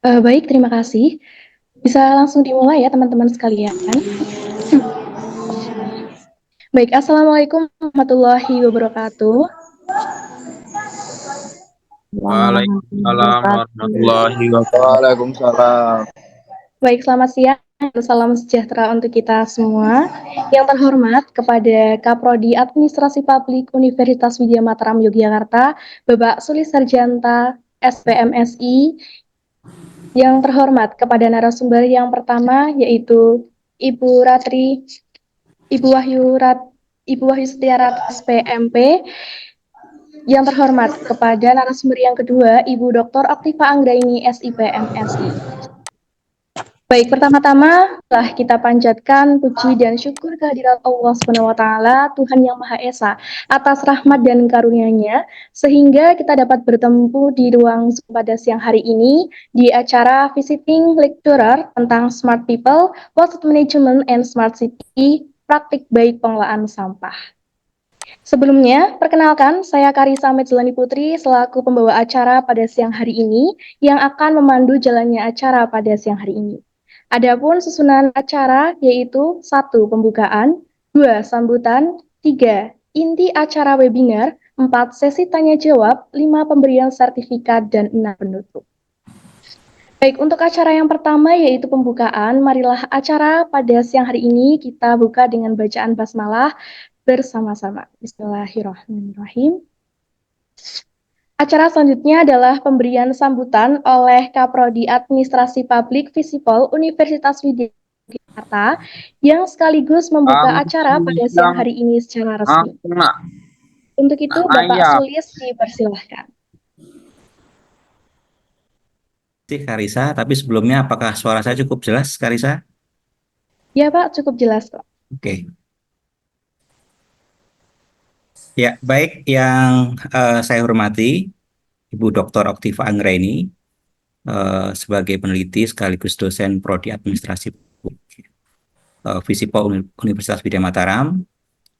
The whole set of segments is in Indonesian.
Baik, terima kasih. Bisa langsung dimulai ya teman-teman sekalian. Baik, Assalamualaikum warahmatullahi wabarakatuh. Waalaikumsalam warahmatullahi wabarakatuh. Waalaikumsalam. Baik, selamat siang. Salam sejahtera untuk kita semua. Yang terhormat kepada Kaprodi Administrasi Publik Universitas Widya Mataram Yogyakarta, Bapak Sulis Sarjanta, SPMSI. Yang terhormat kepada narasumber yang pertama yaitu Ibu Ratri, Ibu Wahyu Setiarat SPMP. Yang terhormat kepada narasumber yang kedua, Ibu Dr. Oktiva Anggraini SIPMSI. Baik, pertama-tama telah kita panjatkan puji dan syukur kehadirat Allah Subhanahu wa taala, Tuhan Yang Maha Esa, atas rahmat dan karunia-Nya sehingga kita dapat bertemu di ruang pada siang hari ini di acara Visiting Lecturer tentang Smart People, Waste Management and Smart City, praktik baik pengelolaan sampah. Sebelumnya, perkenalkan saya Karisa Medjelani Putri selaku pembawa acara pada siang hari ini yang akan memandu jalannya acara pada siang hari ini. Adapun susunan acara yaitu 1. Pembukaan, 2. Sambutan, 3. Inti acara webinar, 4. Sesi tanya jawab, 5. Pemberian sertifikat, dan 6. Penutup. Baik, untuk acara yang pertama yaitu pembukaan, marilah acara pada siang hari ini kita buka dengan bacaan basmalah bersama-sama. Bismillahirrahmanirrahim. Acara selanjutnya adalah pemberian sambutan oleh Kaprodi Administrasi Publik Visipol Universitas Widya Yogyakarta yang sekaligus membuka acara pada siang Yang hari ini secara resmi. anak Untuk itu, Bapak ayah. Sulis dipersilahkan. Karisa, tapi sebelumnya apakah suara saya cukup jelas, Karisa? Ya, Pak, cukup jelas kok. Oke. Ya, baik yang saya hormati Ibu Dr. Oktiva Anggraini sebagai peneliti sekaligus dosen Prodi Administrasi Visipol Universitas Widya Mataram.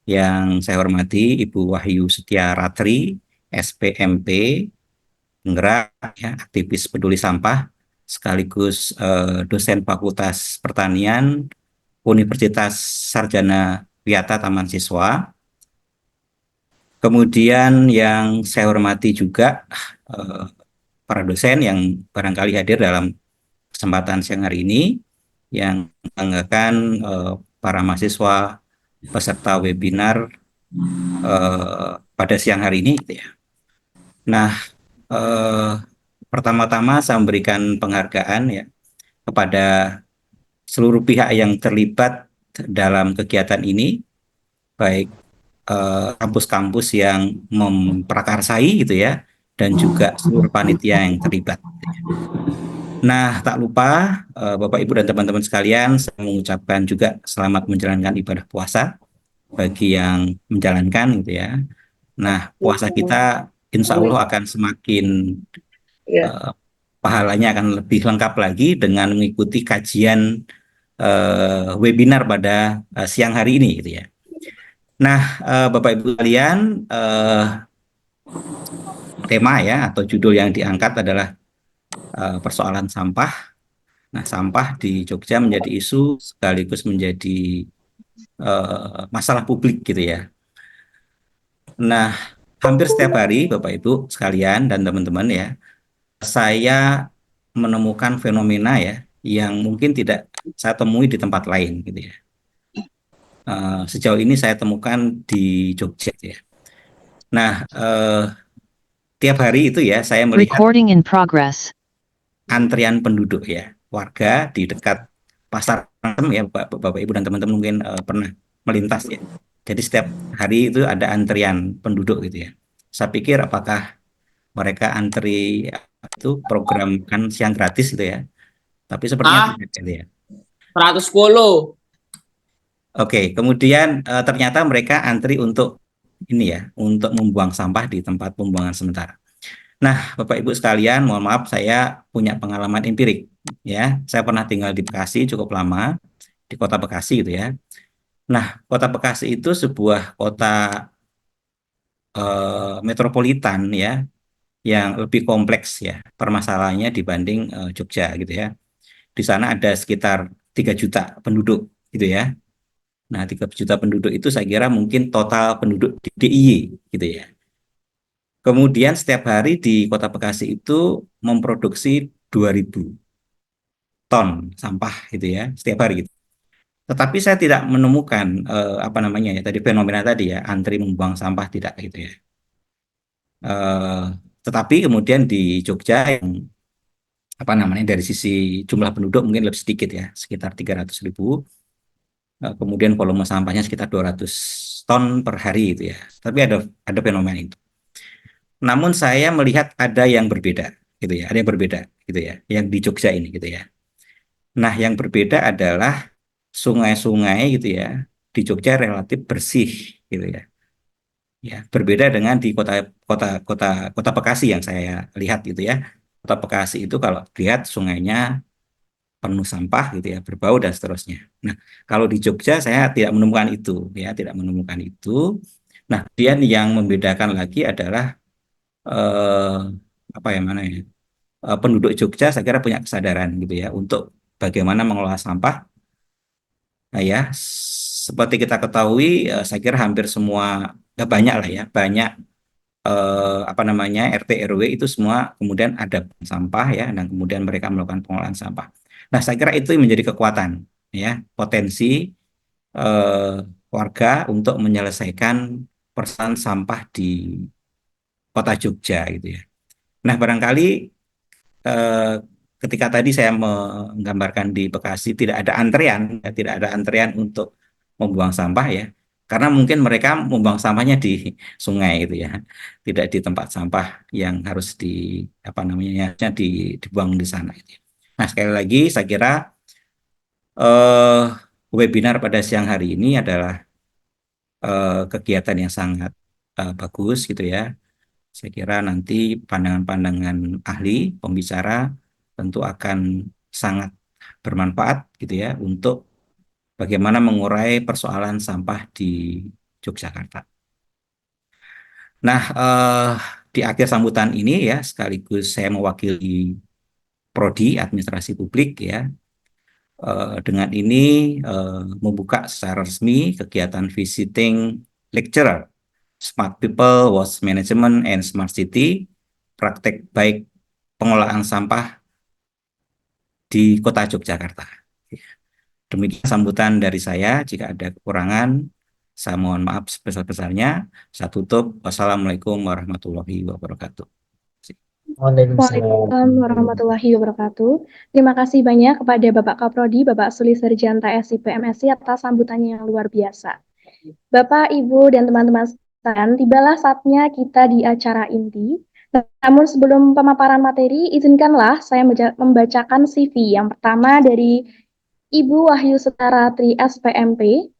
Yang saya hormati Ibu Wahyu Setiaratri, SPMP, penggerak, ya, aktivis peduli sampah, sekaligus dosen Fakultas Pertanian Universitas Sarjana Wiyata Taman Siswa. Kemudian yang saya hormati juga para dosen yang barangkali hadir dalam kesempatan siang hari ini, yang membanggakan para mahasiswa peserta webinar pada siang hari ini, gitu ya. Nah, pertama-tama saya memberikan penghargaan ya kepada seluruh pihak yang terlibat dalam kegiatan ini, baik kampus-kampus yang memprakarsai gitu ya, dan juga seluruh panitia yang terlibat. Nah, tak lupa Bapak Ibu dan teman-teman sekalian, saya mengucapkan juga selamat menjalankan ibadah puasa bagi yang menjalankan gitu ya. Nah, puasa kita insya Allah akan semakin pahalanya akan lebih lengkap lagi dengan mengikuti kajian webinar pada siang hari ini gitu ya. Nah, Bapak Ibu sekalian, tema ya atau judul yang diangkat adalah persoalan sampah. Nah, sampah di Jogja menjadi isu sekaligus menjadi masalah publik gitu ya. Nah, hampir setiap hari Bapak Ibu sekalian dan teman-teman ya, saya menemukan fenomena ya yang mungkin tidak saya temui di tempat lain gitu ya. Sejauh ini saya temukan di Jogja ya. Nah, tiap hari itu ya saya melihat Recording in progress. antrian penduduk ya, warga di dekat pasar ya, Bapak Ibu dan teman-teman mungkin pernah melintas ya. Jadi setiap hari itu ada antrian penduduk gitu ya. Saya pikir apakah mereka antri itu program kan siang gratis gitu ya. Tapi sepertinya tidak gitu ya. 110. Oke, kemudian ternyata mereka antri untuk ini ya, untuk membuang sampah di tempat pembuangan sementara. Nah, Bapak Ibu sekalian, mohon maaf saya punya pengalaman empirik ya. Saya pernah tinggal di Bekasi cukup lama, di Kota Bekasi gitu ya. Nah, Kota Bekasi itu sebuah kota metropolitan ya, yang lebih kompleks ya permasalahannya dibanding Jogja gitu ya. Di sana ada sekitar 3 juta penduduk gitu ya. Nah, 3 juta penduduk itu saya kira mungkin total penduduk di DIY gitu ya. Kemudian setiap hari di Kota Bekasi itu memproduksi 2.000 ton sampah gitu ya, setiap hari gitu. Tetapi saya tidak menemukan apa namanya ya tadi fenomena tadi ya, antri membuang sampah tidak gitu ya. Eh, tetapi kemudian di Jogja yang apa namanya dari sisi jumlah penduduk mungkin lebih sedikit ya, sekitar 300.000. Kemudian volume sampahnya sekitar 200 ton per hari itu ya. Tapi ada fenomena itu. Namun saya melihat ada yang berbeda gitu ya, ada yang berbeda gitu ya, yang di Jogja ini gitu ya. Nah, yang berbeda adalah sungai-sungai gitu ya di Jogja relatif bersih gitu ya. Ya, berbeda dengan di kota kota kota kota Bekasi yang saya lihat gitu ya. Kota Bekasi itu kalau lihat sungainya penuh sampah gitu ya, berbau dan seterusnya. Nah, kalau di Jogja saya tidak menemukan itu ya, tidak menemukan itu. Nah, kemudian yang membedakan lagi adalah eh, apa ya mana ya? Penduduk Jogja saya kira punya kesadaran gitu ya untuk bagaimana mengelola sampah. Nah ya, seperti kita ketahui, saya kira hampir semua, ya banyak lah ya, banyak apa namanya RT RW itu semua kemudian ada sampah ya, dan kemudian mereka melakukan pengolahan sampah. Nah, saya kira itu menjadi kekuatan ya, potensi eh, warga untuk menyelesaikan persoalan sampah di kota Jogja gitu ya. Nah, barangkali eh, ketika tadi saya menggambarkan di Bekasi tidak ada antrean, ya, tidak ada antrean untuk membuang sampah ya, karena mungkin mereka membuang sampahnya di sungai gitu ya, tidak di tempat sampah yang harus di apa namanya harusnya dibuang di sana. Gitu ya. Nah sekali lagi saya kira eh, webinar pada siang hari ini adalah kegiatan yang sangat bagus gitu ya. Saya kira nanti pandangan-pandangan ahli, pembicara tentu akan sangat bermanfaat gitu ya untuk bagaimana mengurai persoalan sampah di Yogyakarta. Nah, di akhir sambutan ini ya sekaligus saya mewakili Prodi Administrasi Publik ya. Dengan ini membuka secara resmi kegiatan visiting lecturer Smart People, Waste Management, and Smart City, praktek baik pengolahan sampah di Kota Yogyakarta. Demikian sambutan dari saya. Jika ada kekurangan, saya mohon maaf sebesar-besarnya. Saya tutup. Wassalamualaikum warahmatullahi wabarakatuh. Waalaikumsalam. Waalaikumsalam warahmatullahi wabarakatuh. Terima kasih banyak kepada Bapak Kaprodi, Bapak Suli Sarjanta SIP MSI atas sambutannya yang luar biasa. Bapak, Ibu, dan teman-teman sekalian, tibalah saatnya kita di acara inti. Namun sebelum pemaparan materi, izinkanlah saya membacakan CV yang pertama dari Ibu Wahyu Setara Tri SPMP,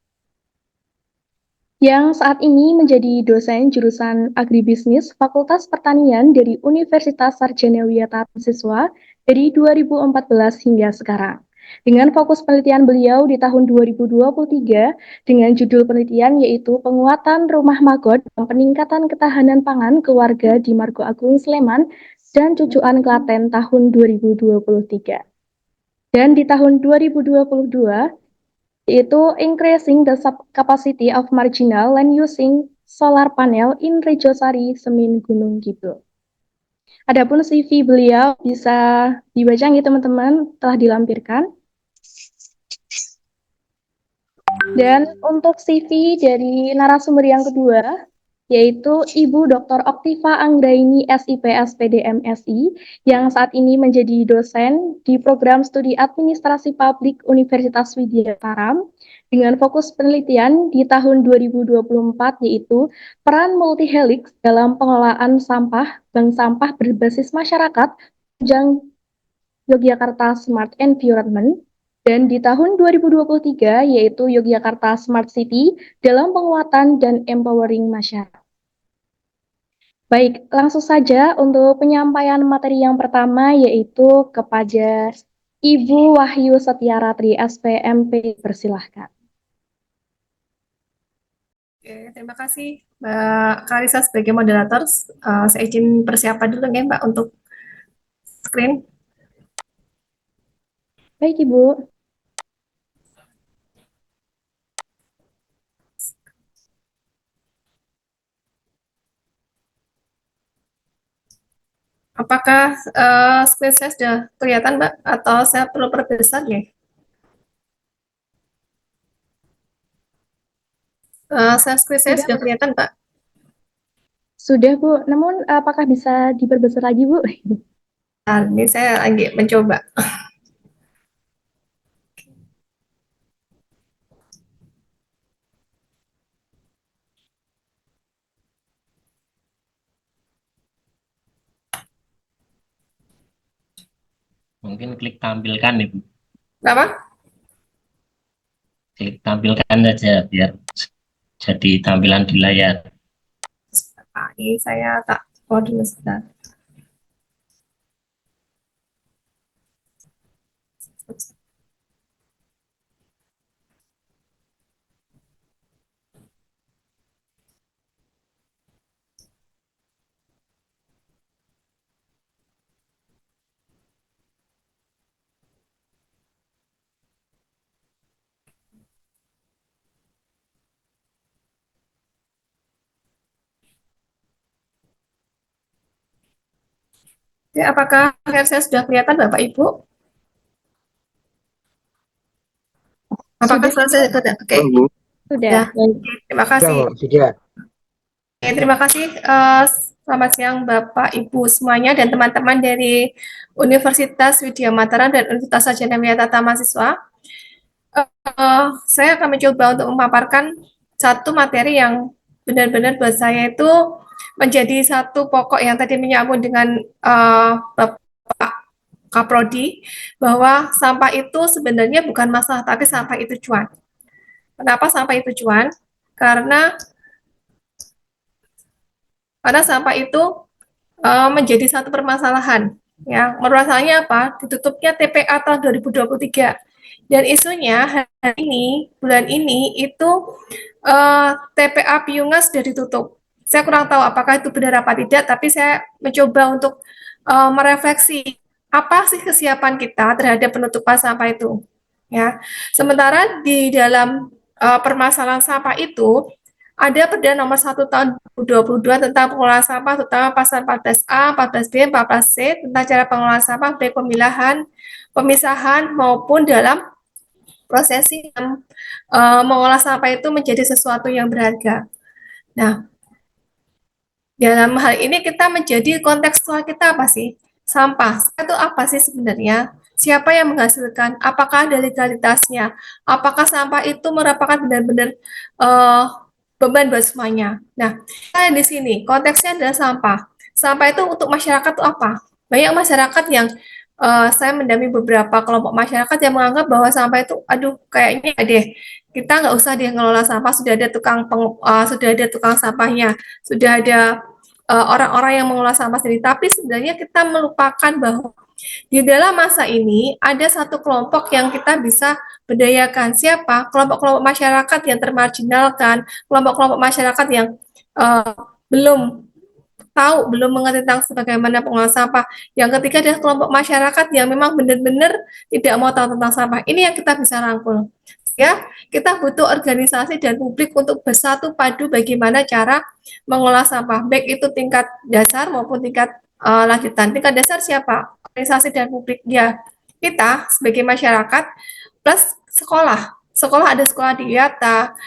yang saat ini menjadi dosen jurusan Agribisnis Fakultas Pertanian dari Universitas Sarjana Wiyata Siswa dari 2014 hingga sekarang. Dengan fokus penelitian beliau di tahun 2023 dengan judul penelitian yaitu Penguatan Rumah Magot dan Peningkatan Ketahanan Pangan Keluarga di Margo Agung Sleman dan Cucuan Klaten tahun 2023. Dan di tahun 2022 yaitu increasing the capacity of marginal land using solar panel in Rejosari, Semin, Gunung Kidul. Adapun CV beliau bisa dibaca nih teman-teman, telah dilampirkan. Dan untuk CV dari narasumber yang kedua, yaitu Ibu Dr. Oktiva Anggraini SIP SPD MSI, yang saat ini menjadi dosen di program studi Administrasi Publik Universitas Widya Taram, dengan fokus penelitian di tahun 2024, yaitu peran multi-helix dalam pengelolaan sampah, bank sampah berbasis masyarakat, Ujang Yogyakarta Smart Environment, dan di tahun 2023 yaitu Yogyakarta Smart City dalam penguatan dan empowering masyarakat. Baik, langsung saja untuk penyampaian materi yang pertama yaitu kepada Ibu Wahyu Setiaratri SPMP, persilahkan. Oke, terima kasih Mbak Karisa sebagai moderator. Saya izin persiapan dulu ya Mbak untuk screen. Baik, Ibu. Apakah screen saya sudah kelihatan Mbak atau saya perlu perbesar ya? Screen saya sudah kelihatan Mbak. Sudah, Bu. Namun, apakah bisa diperbesar lagi, Bu? Nah, ini saya lagi mencoba. Mungkin klik tampilkan Ibu. Kenapa? Klik tampilkan saja biar jadi tampilan di layar. Ini saya tak dulu sebentar. Ya, apakah layar saya sudah kelihatan Bapak Ibu? Apakah Sudah, saya kelihatan? Oke. sudah. Ya, terima kasih. Sudah. Oke, terima kasih. Selamat siang Bapak, Ibu semuanya dan teman-teman dari Universitas Widya Mataram dan Universitas Sarjana Wiyata Mahasiswa. Saya akan mencoba untuk memaparkan satu materi yang benar-benar buat saya itu menjadi satu pokok yang tadi menyambung dengan Bapak Kaprodi, bahwa sampah itu sebenarnya bukan masalah, tapi sampah itu cuan. Kenapa sampah itu cuan? Karena sampah itu menjadi satu permasalahan. Ya, permasalahannya apa? Ditutupnya TPA tahun 2023. Dan isunya hari ini, bulan ini itu TPA Piungas sudah ditutup. Saya kurang tahu apakah itu benar apa tidak, tapi saya mencoba untuk merefleksi apa sih kesiapan kita terhadap penutupan sampah itu. Ya, sementara di dalam permasalahan sampah itu ada Perda Nomor 1 Tahun 2022 tentang pengelolaan sampah, terutama pasal 14A, 14B, 14C tentang cara pengelolaan sampah baik pemisahan maupun dalam prosesi mengolah sampah itu menjadi sesuatu yang berharga. Nah, dalam hal ini kita menjadi kontekstual kita apa sih? Sampah itu apa sih sebenarnya? Siapa yang menghasilkan? Apakah ada legalitasnya? Apakah sampah itu merupakan benar-benar beban buat semuanya? Nah, kita di sini konteksnya adalah sampah. Sampah itu untuk masyarakat itu apa? Banyak masyarakat yang saya mendampingi beberapa kelompok masyarakat yang menganggap bahwa sampah itu, aduh, kayaknya deh kita nggak usah dia ngelola sampah, sudah ada tukang sampahnya, sudah ada orang-orang yang mengolah sampah sendiri. Tapi sebenarnya kita melupakan bahwa di dalam masa ini ada satu kelompok yang kita bisa berdayakan. Siapa? Kelompok-kelompok masyarakat yang termarginalkan, kelompok-kelompok masyarakat yang belum tahu, belum mengerti tentang sebagaimana pengelolaan sampah. Yang ketiga adalah kelompok masyarakat yang memang benar-benar tidak mau tahu tentang sampah. Ini yang kita bisa rangkul. Ya, kita butuh organisasi dan publik untuk bersatu padu bagaimana cara mengolah sampah, baik itu tingkat dasar maupun tingkat lanjutan. Tingkat dasar siapa? Organisasi dan publik. Ya, kita sebagai masyarakat plus sekolah. Sekolah ada sekolah di Wiyata,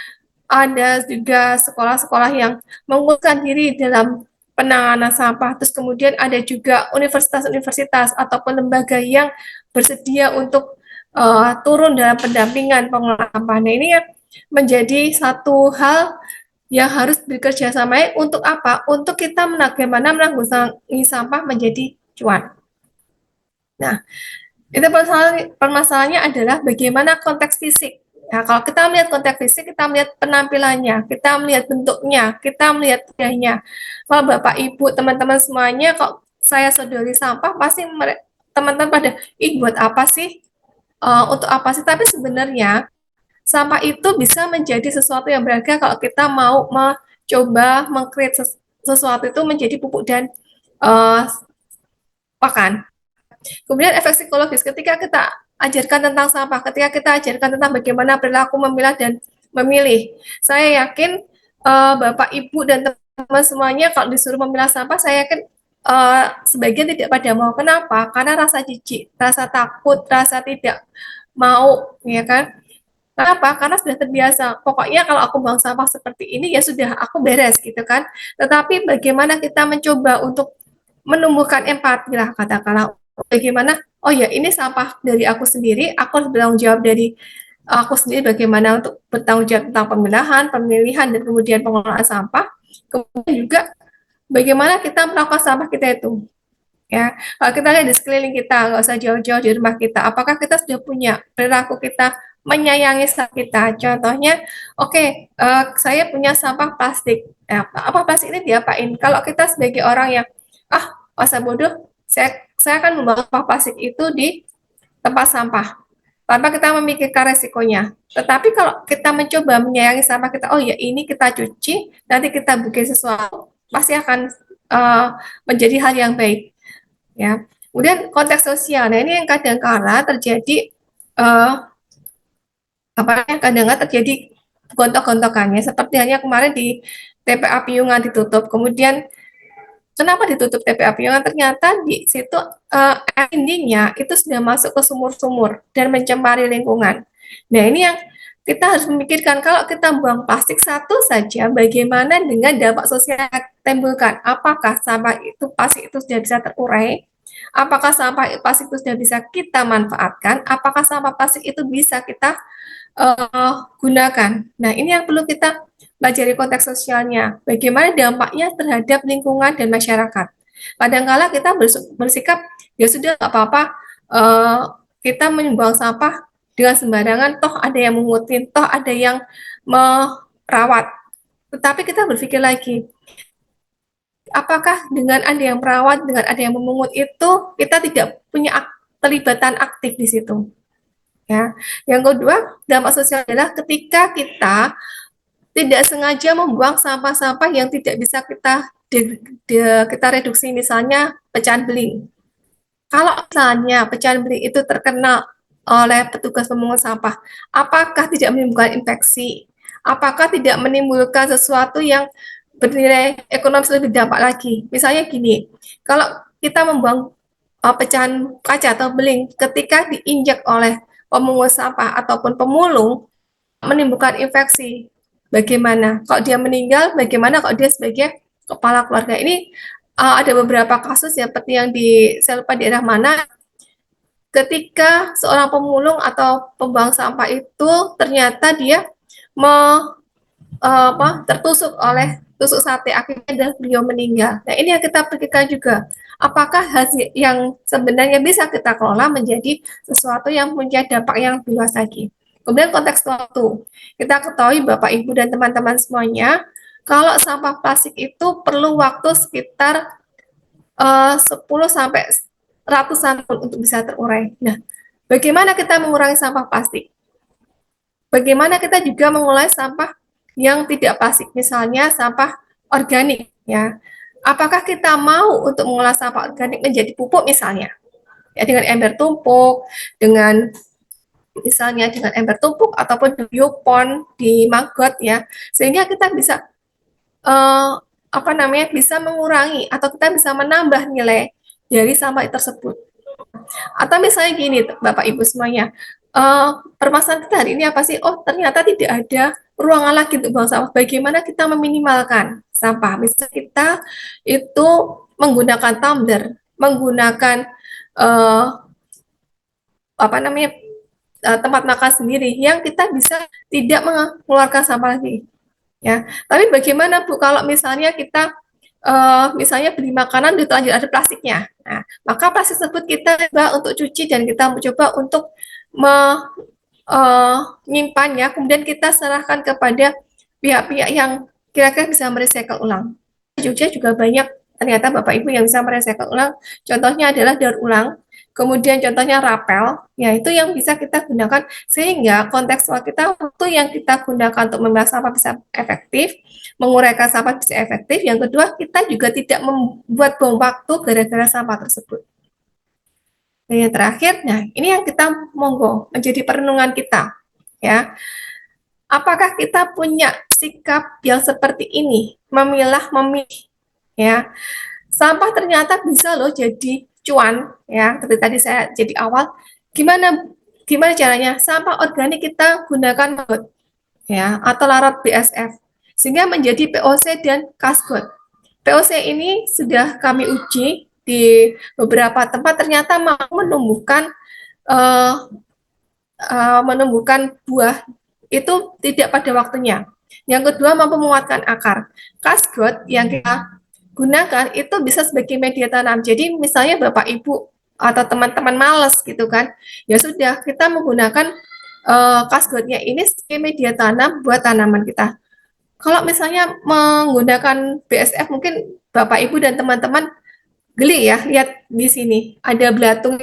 ada juga sekolah-sekolah yang menguruskan diri dalam penanganan sampah. Terus kemudian ada juga universitas-universitas ataupun lembaga yang bersedia untuk turun dalam pendampingan pengelolaan sampah. Nah, ini yang menjadi satu hal yang harus bekerja sama untuk apa? Untuk kita bagaimana menanggulangi sampah menjadi cuan. Nah, itu permasalahannya adalah bagaimana konteks fisik. Nah, kalau kita melihat konteks fisik, kita melihat penampilannya, kita melihat bentuknya, kita melihat wajahnya. Kalau Bapak, Ibu, teman-teman semuanya, kok saya sodori sampah, pasti teman-teman pada, ih buat apa sih? Untuk apa sih? Tapi sebenarnya sampah itu bisa menjadi sesuatu yang berharga kalau kita mau mencoba meng-create sesuatu itu menjadi pupuk dan pakan. Kemudian efek psikologis ketika kita ajarkan tentang sampah, ketika kita ajarkan tentang bagaimana perilaku memilah dan memilih. Saya yakin Bapak, Ibu, dan teman-teman semuanya kalau disuruh memilah sampah, saya yakin sebagian tidak pada mau. Kenapa? Karena rasa jijik, rasa takut, rasa tidak mau, ya kan? Kenapa? Karena sudah terbiasa. Pokoknya kalau aku buang sampah seperti ini, ya sudah, aku beres, gitu kan. Tetapi bagaimana kita mencoba untuk menumbuhkan empati lah, katakanlah, bagaimana, oh ya ini sampah dari aku sendiri, aku harus bertanggung jawab dari aku sendiri bagaimana untuk bertanggung jawab tentang pemilahan, pemilihan, dan kemudian pengelolaan sampah. Kemudian juga bagaimana kita melakukan sampah kita itu. Ya, kalau kita lihat di sekeliling kita, nggak usah jauh-jauh di rumah kita, apakah kita sudah punya perilaku kita menyayangi sampah kita? Contohnya, oke, saya punya sampah plastik. Apa plastik ini diapain? Kalau kita sebagai orang yang masa bodoh, saya akan membawa sampah plastik itu di tempat sampah tanpa kita memikirkan resikonya. Tetapi kalau kita mencoba menyayangi sampah kita, oh ya ini kita cuci, nanti kita bikin sesuatu, pasti akan menjadi hal yang baik. Ya. Kemudian konteks sosial, nah ini yang kadang-kala terjadi kadang-kadang terjadi gontok-gontokannya, seperti hanya kemarin di TPA Piungan ditutup, kemudian kenapa ditutup TPA Piungan? Ternyata di situ endingnya itu sudah masuk ke sumur-sumur dan mencemari lingkungan. Nah ini yang kita harus memikirkan, kalau kita buang plastik satu saja, bagaimana dengan dampak sosial yang timbulkan? Apakah sampah itu plastik itu sudah bisa terurai? Apakah sampah plastik itu sudah bisa kita manfaatkan? Apakah sampah plastik itu bisa kita gunakan? Nah ini yang perlu kita pelajari konteks sosialnya, bagaimana dampaknya terhadap lingkungan dan masyarakat. Kadang-kala kita bersikap, ya sudah nggak apa-apa, kita membuang sampah dengan sembarangan, toh ada yang mengutin, toh ada yang merawat. Tetapi kita berpikir lagi, apakah dengan ada yang merawat, dengan ada yang memungut itu, kita tidak punya terlibatan aktif di situ. Ya. Yang kedua, dampak sosial adalah ketika kita tidak sengaja membuang sampah-sampah yang tidak bisa kita reduksi, misalnya pecahan beling. Kalau misalnya pecahan beling itu terkena oleh petugas pemungut sampah, apakah tidak menimbulkan infeksi? Apakah tidak menimbulkan sesuatu yang bernilai ekonomis lebih dampak lagi? Misalnya gini, kalau kita membuang pecahan kaca atau beling, ketika diinjak oleh pemungut sampah ataupun pemulung, menimbulkan infeksi. Bagaimana? Kalau dia meninggal, bagaimana kalau dia sebagai kepala keluarga? Ini ada beberapa kasus seperti yang saya lupa daerah mana, ketika seorang pemulung atau pembuang sampah itu ternyata dia tertusuk oleh tusuk sate, akhirnya beliau meninggal. Nah ini yang kita pikirkan juga, apakah hasil yang sebenarnya bisa kita kelola menjadi sesuatu yang punya dampak yang luas lagi. Kemudian konteks waktu, kita ketahui Bapak, Ibu, dan teman-teman semuanya, kalau sampah plastik itu perlu waktu sekitar 10 sampai ratusan tahun untuk bisa terurai. Nah, bagaimana kita mengurangi sampah plastik? Bagaimana kita juga mengurai sampah yang tidak plastik, misalnya sampah organik, ya. Apakah kita mau untuk mengolah sampah organik menjadi pupuk misalnya? Ya, dengan ember tumpuk, dengan misalnya dengan ember tumpuk ataupun biopon di maggot, ya, sehingga kita bisa bisa mengurangi atau kita bisa menambah nilai dari sampah tersebut. Atau misalnya gini, Bapak Ibu semuanya, permasalahan kita hari ini apa sih? Oh, ternyata tidak ada ruangan lagi untuk buang sampah. Bagaimana kita meminimalkan sampah? Misalnya kita itu menggunakan tumbler, menggunakan tempat makan sendiri yang kita bisa tidak mengeluarkan sampah lagi. Ya, tapi bagaimana Bu kalau misalnya kita misalnya beli makanan di terlanjur ada plastiknya, nah, maka plastik tersebut kita coba untuk cuci dan kita mencoba untuk menyimpannya, kemudian kita serahkan kepada pihak-pihak yang kira-kira bisa merecycle ulang. Di Jogja juga banyak ternyata Bapak Ibu yang bisa merecycle ulang, contohnya adalah daur ulang. kemudian contohnya rapel, ya itu yang bisa kita gunakan sehingga kontekstual kita waktu yang kita gunakan untuk memilah sampah bisa efektif, menguraikan sampah bisa efektif. Yang kedua, kita juga tidak membuat bom waktu gara-gara sampah tersebut. Dan yang terakhir, nah ini yang kita monggo menjadi perenungan kita, ya. Apakah kita punya sikap yang seperti ini, memilah, memilih, ya. Sampah ternyata bisa loh jadi cuan, ya. Seperti tadi saya jadi awal, gimana gimana caranya? Sampah organik kita gunakan ya atau larut BSF sehingga menjadi POC dan kasbot. POC ini sudah kami uji di beberapa tempat ternyata mampu menumbuhkan buah itu tidak pada waktunya. Yang kedua, mampu menguatkan akar. Kasbot yang kita gunakan itu bisa sebagai media tanam. Jadi misalnya Bapak Ibu atau teman-teman males gitu kan, ya sudah kita menggunakan kasbotnya ini sebagai media tanam buat tanaman kita. Kalau misalnya menggunakan BSF mungkin Bapak Ibu dan teman-teman geli ya, lihat di sini ada belatung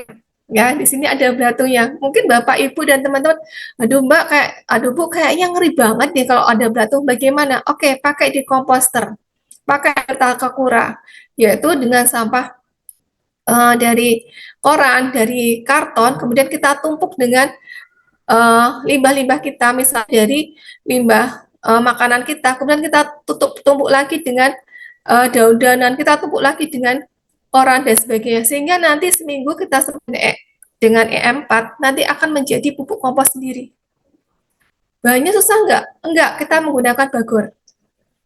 ya, di sini ada belatungnya. Mungkin Bapak Ibu dan teman-teman, aduh Mbak kayak aduh Bu kayaknya ngeri banget nih kalau ada belatung. Bagaimana? Oke, pakai di komposter. Pakai Talkakura, yaitu dengan sampah dari koran, dari karton, kemudian kita tumpuk dengan limbah-limbah kita, misalnya dari limbah makanan kita, kemudian kita tumpuk lagi dengan daun-daunan, kita tumpuk lagi dengan koran dan sebagainya, sehingga nanti seminggu kita dengan EM4 nanti akan menjadi pupuk kompos sendiri. Bahannya susah enggak? Enggak, kita menggunakan bagor.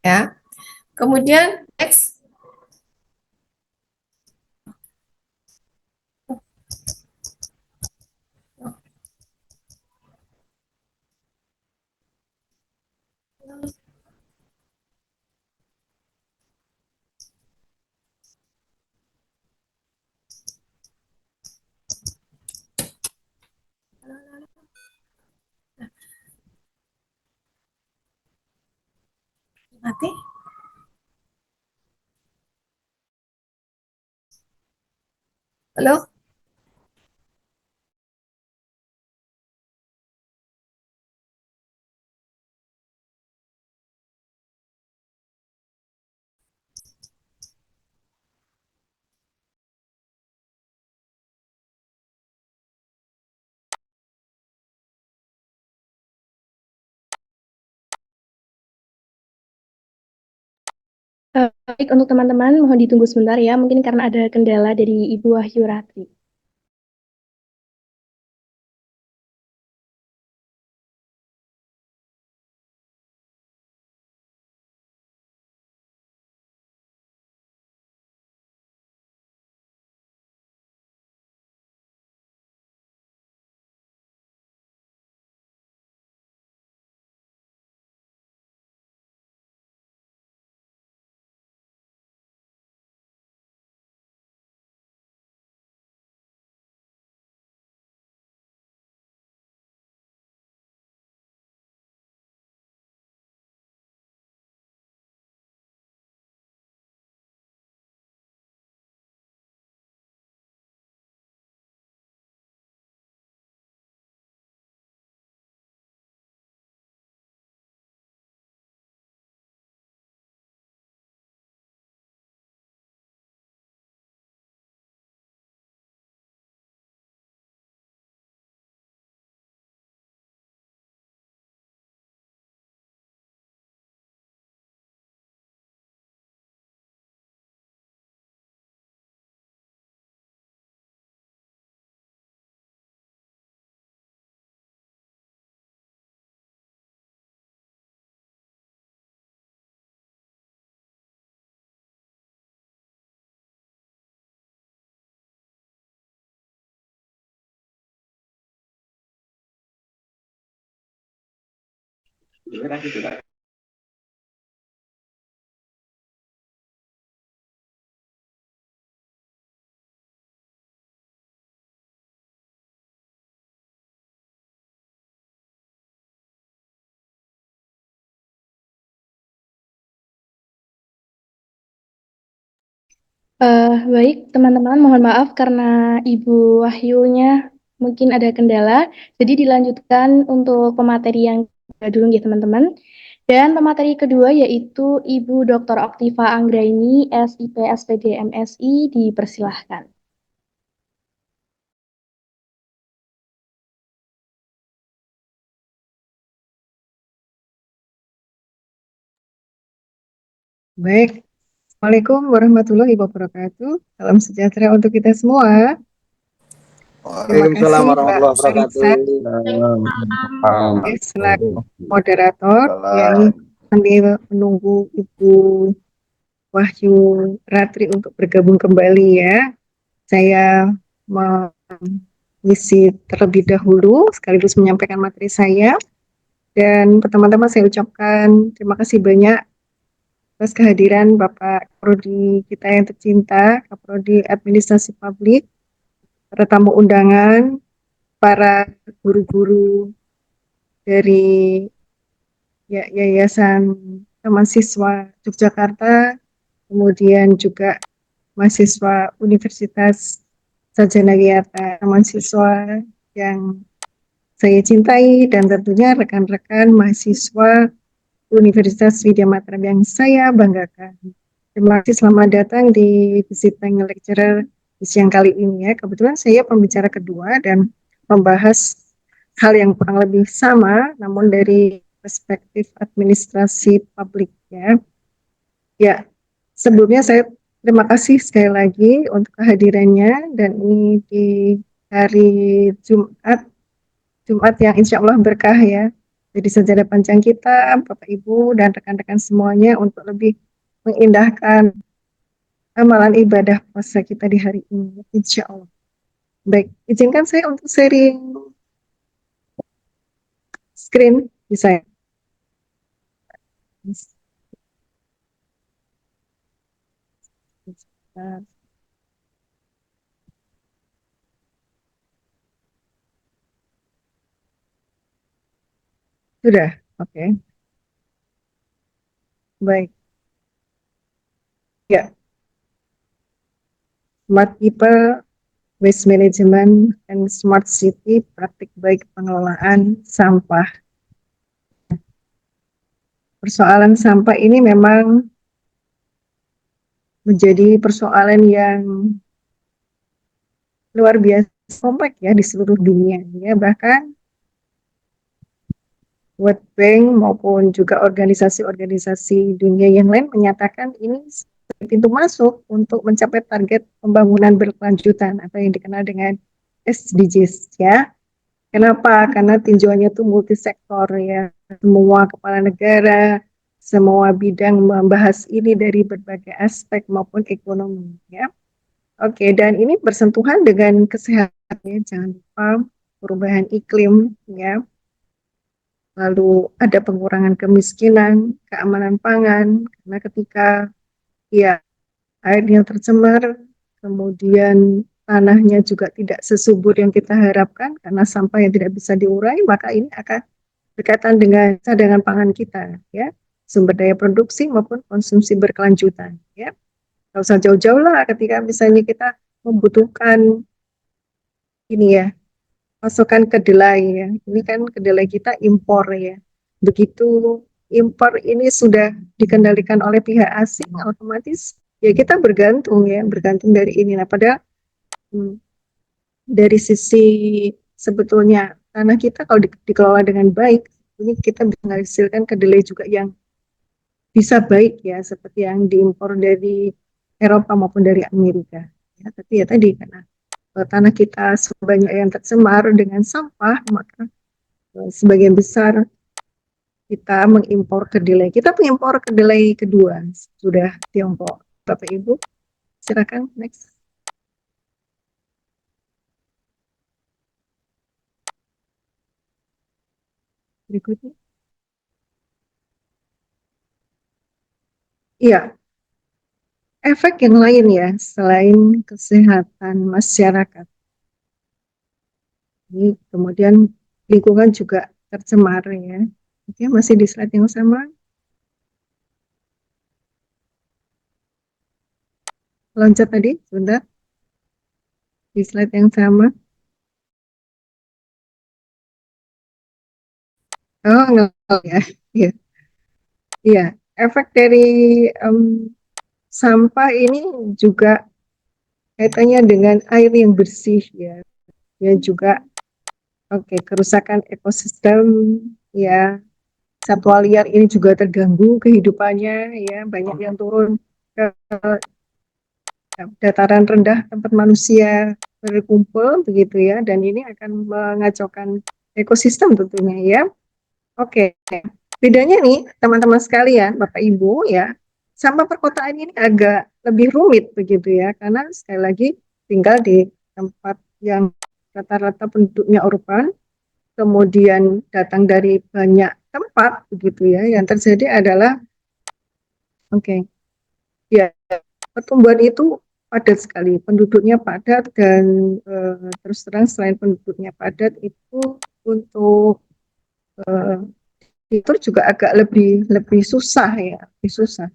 Ya. Kemudian next. Mati. Halo? Baik, untuk teman-teman mohon ditunggu sebentar ya, mungkin karena ada kendala dari Ibu Wahyu Ratri. Baik, teman-teman, mohon maaf karena Ibu Wahyunya mungkin ada kendala. Jadi dilanjutkan untuk pemateri yang kedua dulu ya, teman-teman. Dan pemateri kedua yaitu Ibu Dr. Oktiva Anggraini, SIP SPD MSI, dipersilahkan. Baik, Assalamualaikum warahmatullahi wabarakatuh. Salam sejahtera untuk kita semua. Terima kasih Mbak Marisa selaku moderator yang sambil menunggu Ibu Wahyu Ratri untuk bergabung kembali ya. Saya mengisi terlebih dahulu sekaligus menyampaikan materi saya. Dan teman-teman saya ucapkan terima kasih banyak atas kehadiran Bapak Prodi kita yang tercinta, Kaprodi Administrasi Publik, para tamu undangan, para guru-guru dari Yayasan Mahasiswa Yogyakarta, kemudian juga mahasiswa Universitas Sarjana mahasiswa yang saya cintai, dan tentunya rekan-rekan mahasiswa Universitas Widya Mataram yang saya banggakan. Terima kasih, selamat datang di Visiting Lecturer di siang kali ini ya. Kebetulan saya pembicara kedua dan membahas hal yang kurang lebih sama, namun dari perspektif administrasi publik ya. Ya, sebelumnya saya terima kasih sekali lagi untuk kehadirannya, dan ini di hari Jumat yang insya Allah berkah ya. Jadi sejarah panjang kita, Bapak Ibu dan rekan-rekan semuanya, untuk lebih mengindahkan amalan ibadah puasa kita di hari ini, insya Allah. Baik, izinkan saya untuk sharing screen bisa ya? Sudah, oke. Baik. Ya, Smart People, Waste Management, and Smart City, praktik baik pengelolaan sampah. Persoalan sampah ini memang menjadi persoalan yang luar biasa kompleks ya di seluruh dunia ya. Bahkan World Bank maupun juga organisasi-organisasi dunia yang lain menyatakan ini pintu masuk untuk mencapai target pembangunan berkelanjutan atau yang dikenal dengan SDGs ya. Kenapa? Karena tinjauannya itu multisektor ya. Semua kepala negara, semua bidang membahas ini dari berbagai aspek maupun ekonomi ya. Oke, dan ini bersentuhan dengan kesehatan ya. Jangan lupa perubahan iklim ya. Lalu ada pengurangan kemiskinan, keamanan pangan, karena ketika ya airnya tercemar, kemudian tanahnya juga tidak sesubur yang kita harapkan karena sampah yang tidak bisa diurai, maka ini akan berkaitan dengan cadangan pangan kita ya, sumber daya produksi maupun konsumsi berkelanjutan ya. Tidak usah jauh-jauh lah ketika misalnya kita membutuhkan ini ya, pasokan kedelai ya. Ini kan kedelai kita impor ya. Begitu impor ini sudah dikendalikan oleh pihak asing, otomatis ya kita bergantung ya, bergantung dari ini. Nah, padahal dari sisi sebetulnya tanah kita kalau dikelola dengan baik, ini kita bisa menghasilkan kedelai juga yang bisa baik ya, seperti yang diimpor dari Eropa maupun dari Amerika. Ya, tapi ya tadi karena tanah kita sebanyak yang tercemar dengan sampah, maka sebagian besar kita mengimpor kedelai. Kita mengimpor kedelai kedua sudah Tiongkok. Bapak Ibu, silakan next. Berikutnya. Iya. Efek yang lain ya selain kesehatan masyarakat. Ini kemudian lingkungan juga tercemar ya. Oke, masih di slide yang sama. loncat tadi, sebentar, di slide yang sama. Oh, enggak ya. Iya. Iya, efek dari sampah ini juga kaitannya dengan air yang bersih ya. Ya juga kerusakan ekosistem ya. Satwa liar ini juga terganggu kehidupannya ya, banyak yang turun ke dataran rendah tempat manusia berkumpul begitu ya, dan ini akan mengacaukan ekosistem tentunya ya. Oke, bedanya nih teman-teman sekalian, Bapak Ibu ya, sampah perkotaan ini agak lebih rumit begitu ya, karena sekali lagi tinggal di tempat yang rata-rata penduduknya urban, kemudian datang dari banyak tempat begitu ya, yang terjadi adalah ya pertumbuhan itu padat sekali, penduduknya padat dan terus terang selain penduduknya padat itu untuk itu juga agak lebih susah ya, lebih susah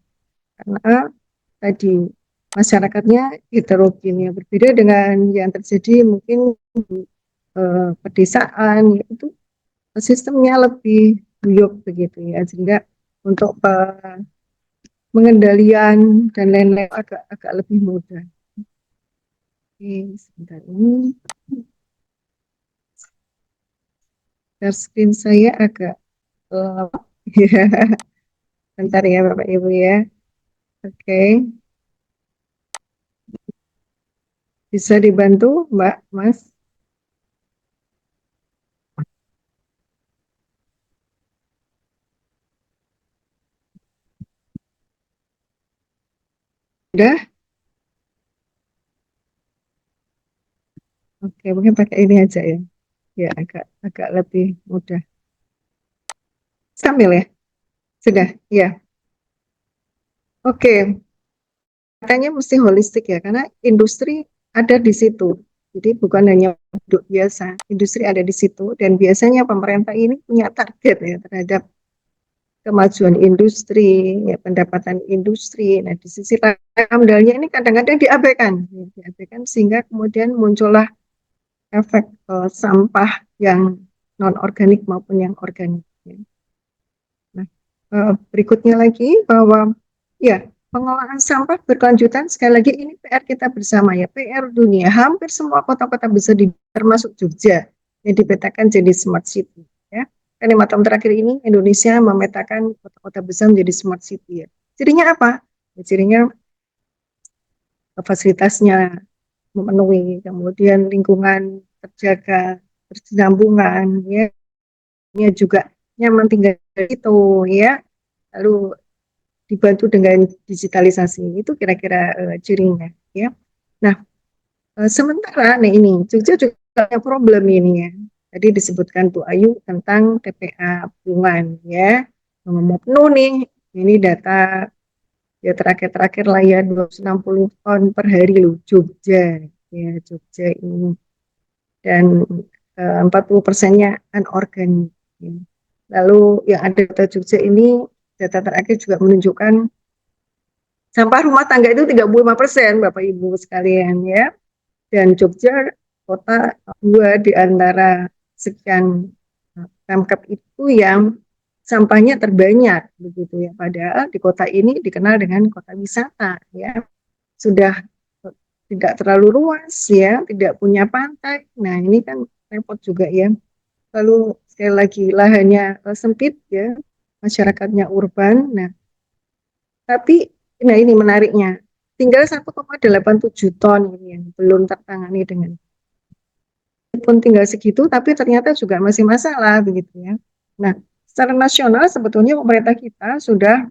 karena tadi masyarakatnya heterogen ya, berbeda dengan yang terjadi mungkin pedesaan ya, itu sistemnya lebih guyup begitu ya, sehingga untuk pengendalian dan lain-lain agak lebih mudah. Oke, sebentar ini share screen saya agak lama. Bentar ya Bapak Ibu ya. Oke, bisa dibantu Mbak, Mas? Udah? Oke, mungkin pakai ini aja ya. Ya, agak agak lebih mudah. Sambil ya? Sudah? Ya. Oke, katanya mesti holistik ya, karena industri ada di situ. Jadi bukan hanya produk biasa, industri ada di situ, dan biasanya pemerintah ini punya target ya terhadap kemajuan industri, ya, pendapatan industri. Nah, di sisi lain amdalnya ini kadang-kadang diabaikan, ya, diabaikan sehingga kemudian muncullah efek sampah yang non organik maupun yang organik. Ya. Nah, berikutnya lagi bahwa ya pengolahan sampah berkelanjutan, sekali lagi ini PR kita bersama ya, PR dunia. Hampir semua kota-kota besar termasuk Jogja yang dipetakan jadi smart city ya. Kan 5 tahun terakhir ini Indonesia memetakan kota-kota besar menjadi smart city ya. Cirinya apa? Ya, cirinya fasilitasnya memenuhi, kemudian lingkungan terjaga, berkesinambungan ya, juga nyaman tinggal itu ya. Lalu dibantu dengan digitalisasi, itu kira-kira cirinya ya. Nah, sementara nih ini Jogja juga punya problem ini ya. Tadi disebutkan Bu Ayu tentang TPA Bungan ya. Mau penuh nih, ini data ya terakhir-terakhir lah ya, 260 ton per hari loh Jogja ya, Jogja ini, dan 40%-nya anorganik ya. Lalu yang ada data Jogja ini, data terakhir juga menunjukkan sampah rumah tangga itu 35% Bapak Ibu sekalian ya. Dan Jogja kota 2 di antara sekian Pemkab itu yang sampahnya terbanyak begitu ya. Padahal di kota ini dikenal dengan kota wisata ya. Sudah tidak terlalu luas ya, tidak punya pantai. Nah, ini kan repot juga ya. Lalu sekali lagi lahannya sempit ya, masyarakatnya urban. Nah, tapi nah ini menariknya, tinggal 1,87 ton ini yang belum tertangani dengan pun tinggal segitu, tapi ternyata juga masih masalah begitu ya. Nah, secara nasional sebetulnya pemerintah kita sudah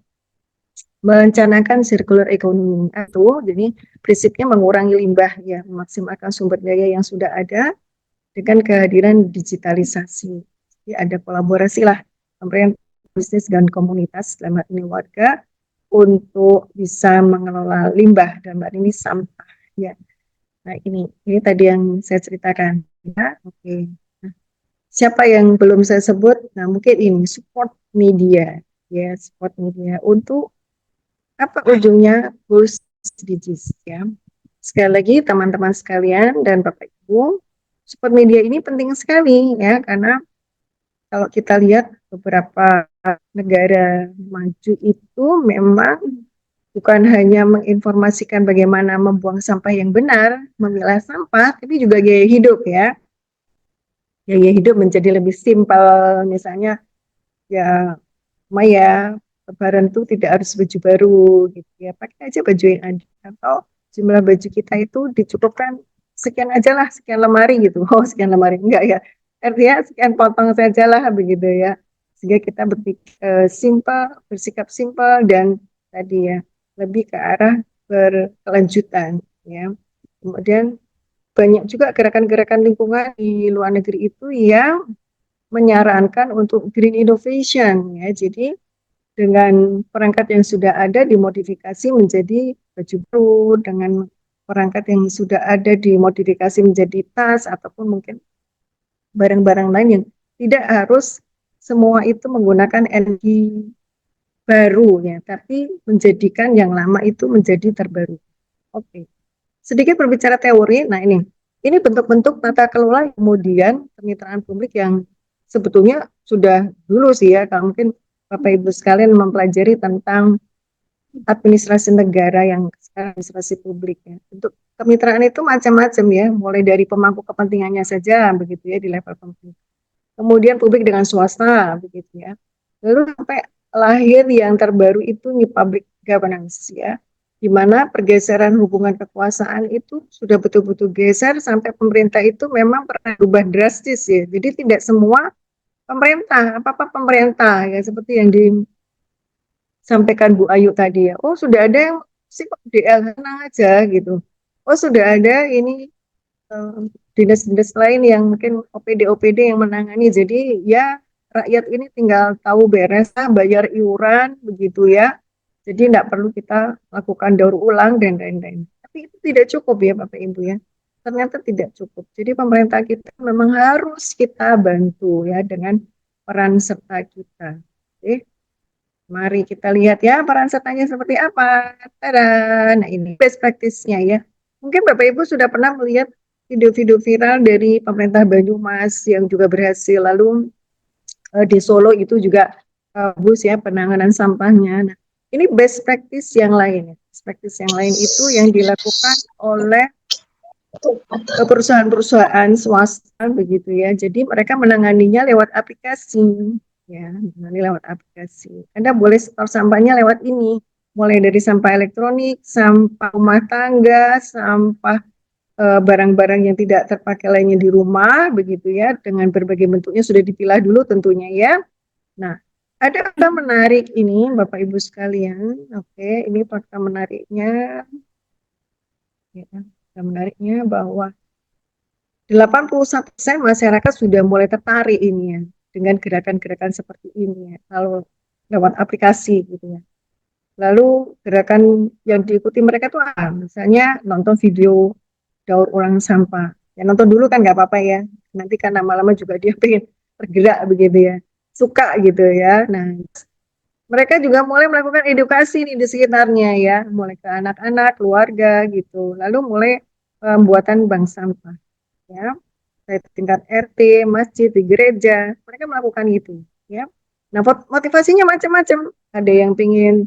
merencanakan circular economy itu, jadi prinsipnya mengurangi limbah ya, memaksimalkan sumber daya yang sudah ada dengan kehadiran digitalisasi. Jadi ada kolaborasi lah pemerintah, bisnis dan komunitas, dalam hal ini warga, untuk bisa mengelola limbah, dalam hal ini sampah ya. Nah, ini tadi yang saya ceritakan ya. Oke. Nah, siapa yang belum saya sebut? Nah, mungkin ini support media ya, support media untuk apa ujungnya? SDGs ya. Sekali lagi teman-teman sekalian dan Bapak Ibu, support media ini penting sekali ya, karena kalau kita lihat beberapa negara maju itu memang bukan hanya menginformasikan bagaimana membuang sampah yang benar, memilah sampah, tapi juga gaya hidup ya. Gaya hidup menjadi lebih simpel, misalnya ya Maya, lebaran tuh tidak harus baju baru gitu ya, pakai aja baju yang ada, atau jumlah baju kita itu dicukupkan sekian aja lah, sekian lemari gitu. Oh, sekian lemari enggak ya, artinya sekian potong saja lah begitu ya, sehingga kita simpel, bersikap simpel, dan tadi ya lebih ke arah berkelanjutan ya. Kemudian banyak juga gerakan-gerakan lingkungan di luar negeri itu yang menyarankan untuk green innovation ya. Jadi dengan perangkat yang sudah ada dimodifikasi menjadi baju baru, dengan perangkat yang sudah ada dimodifikasi menjadi tas, ataupun mungkin barang-barang lain yang tidak harus semua itu menggunakan energi baru ya, tapi menjadikan yang lama itu menjadi terbaru. Oke. Sedikit berbicara teori, nah ini bentuk-bentuk tata kelola kemudian kemitraan publik yang sebetulnya sudah dulu sih ya, kalau mungkin Bapak Ibu sekalian mempelajari tentang administrasi negara yang sekarang administrasi publik ya. Untuk kemitraan itu macam-macam ya, mulai dari pemangku kepentingannya saja begitu ya di level pemerintah. Kemudian publik dengan swasta begitu ya. Lalu sampai lahir yang terbaru itu New Public Governance ya, di mana pergeseran hubungan kekuasaan itu sudah betul-betul geser sampai pemerintah itu memang pernah berubah drastis ya. Jadi tidak semua pemerintah, apa-apa pemerintah ya, seperti yang disampaikan Bu Ayu tadi ya. Oh, sudah ada yang sih DL, tenang aja gitu. Oh, sudah ada ini dinas-dinas lain yang mungkin OPD-OPD yang menangani. Jadi ya rakyat ini tinggal tahu beres, bayar iuran begitu ya. Jadi tidak perlu kita lakukan daur ulang dan lain-lain. Tapi itu tidak cukup ya Bapak Ibu ya. Ternyata tidak cukup. Jadi pemerintah kita memang harus kita bantu ya dengan peran serta kita. Oke. Mari kita lihat ya peran sertanya seperti apa. Tada. Nah ini best practice-nya ya. Mungkin Bapak Ibu sudah pernah melihat video-video viral dari pemerintah Banyumas yang juga berhasil. Lalu di Solo itu juga bagus ya penanganan sampahnya. Nah, ini best practice yang lain. Best practice yang lain itu yang dilakukan oleh perusahaan-perusahaan swasta begitu ya. Jadi mereka menanganinya lewat aplikasi ya, menangani lewat aplikasi. Anda boleh setor sampahnya lewat ini, mulai dari sampah elektronik, sampah rumah tangga, sampah barang-barang yang tidak terpakai lainnya di rumah begitu ya, dengan berbagai bentuknya sudah dipilah dulu tentunya ya. Nah, ada fakta menarik ini Bapak Ibu sekalian. Oke, ini fakta menariknya ya, fakta menariknya bahwa 81% masyarakat sudah mulai tertarik ini ya dengan gerakan-gerakan seperti ini ya, kalau lewat aplikasi gitu ya. Lalu gerakan yang diikuti mereka tuh apa? Misalnya nonton video daur ulang sampah. Ya nonton dulu kan nggak apa-apa ya. Nanti kan lama-lama juga dia pengen bergerak begitu ya. Suka gitu ya. Nah, mereka juga mulai melakukan edukasi nih di sekitarnya ya. Mulai ke anak-anak, keluarga gitu. Lalu mulai pembuatan bank sampah ya. Dari tingkat RT, masjid, di gereja. Mereka melakukan itu ya. Nah, motivasinya macam-macam. Ada yang pengen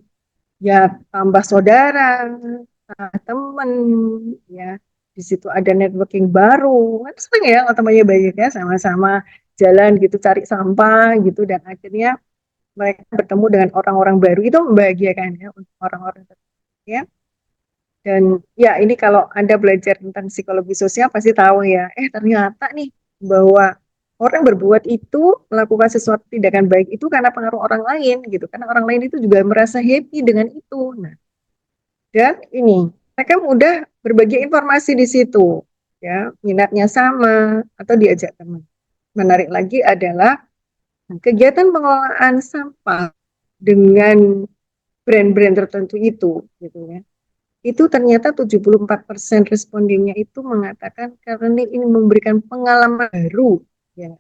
ya tambah saudara, teman ya, di situ ada networking baru kan, sering ya temannya banyak ya, sama-sama jalan gitu cari sampah gitu, dan akhirnya mereka bertemu dengan orang-orang baru, itu membahagiakan ya untuk orang-orang ya. Dan ya ini kalau Anda belajar tentang psikologi sosial pasti tahu ya, ternyata nih bahwa orang berbuat itu, melakukan sesuatu tindakan baik itu karena pengaruh orang lain gitu, karena orang lain itu juga merasa happy dengan itu. Nah, dan ini mereka mudah berbagi informasi di situ ya, minatnya sama atau diajak teman. Menarik lagi adalah kegiatan pengelolaan sampah dengan brand-brand tertentu itu gitu ya. Itu ternyata 74% respondennya itu mengatakan karena ini memberikan pengalaman baru ya.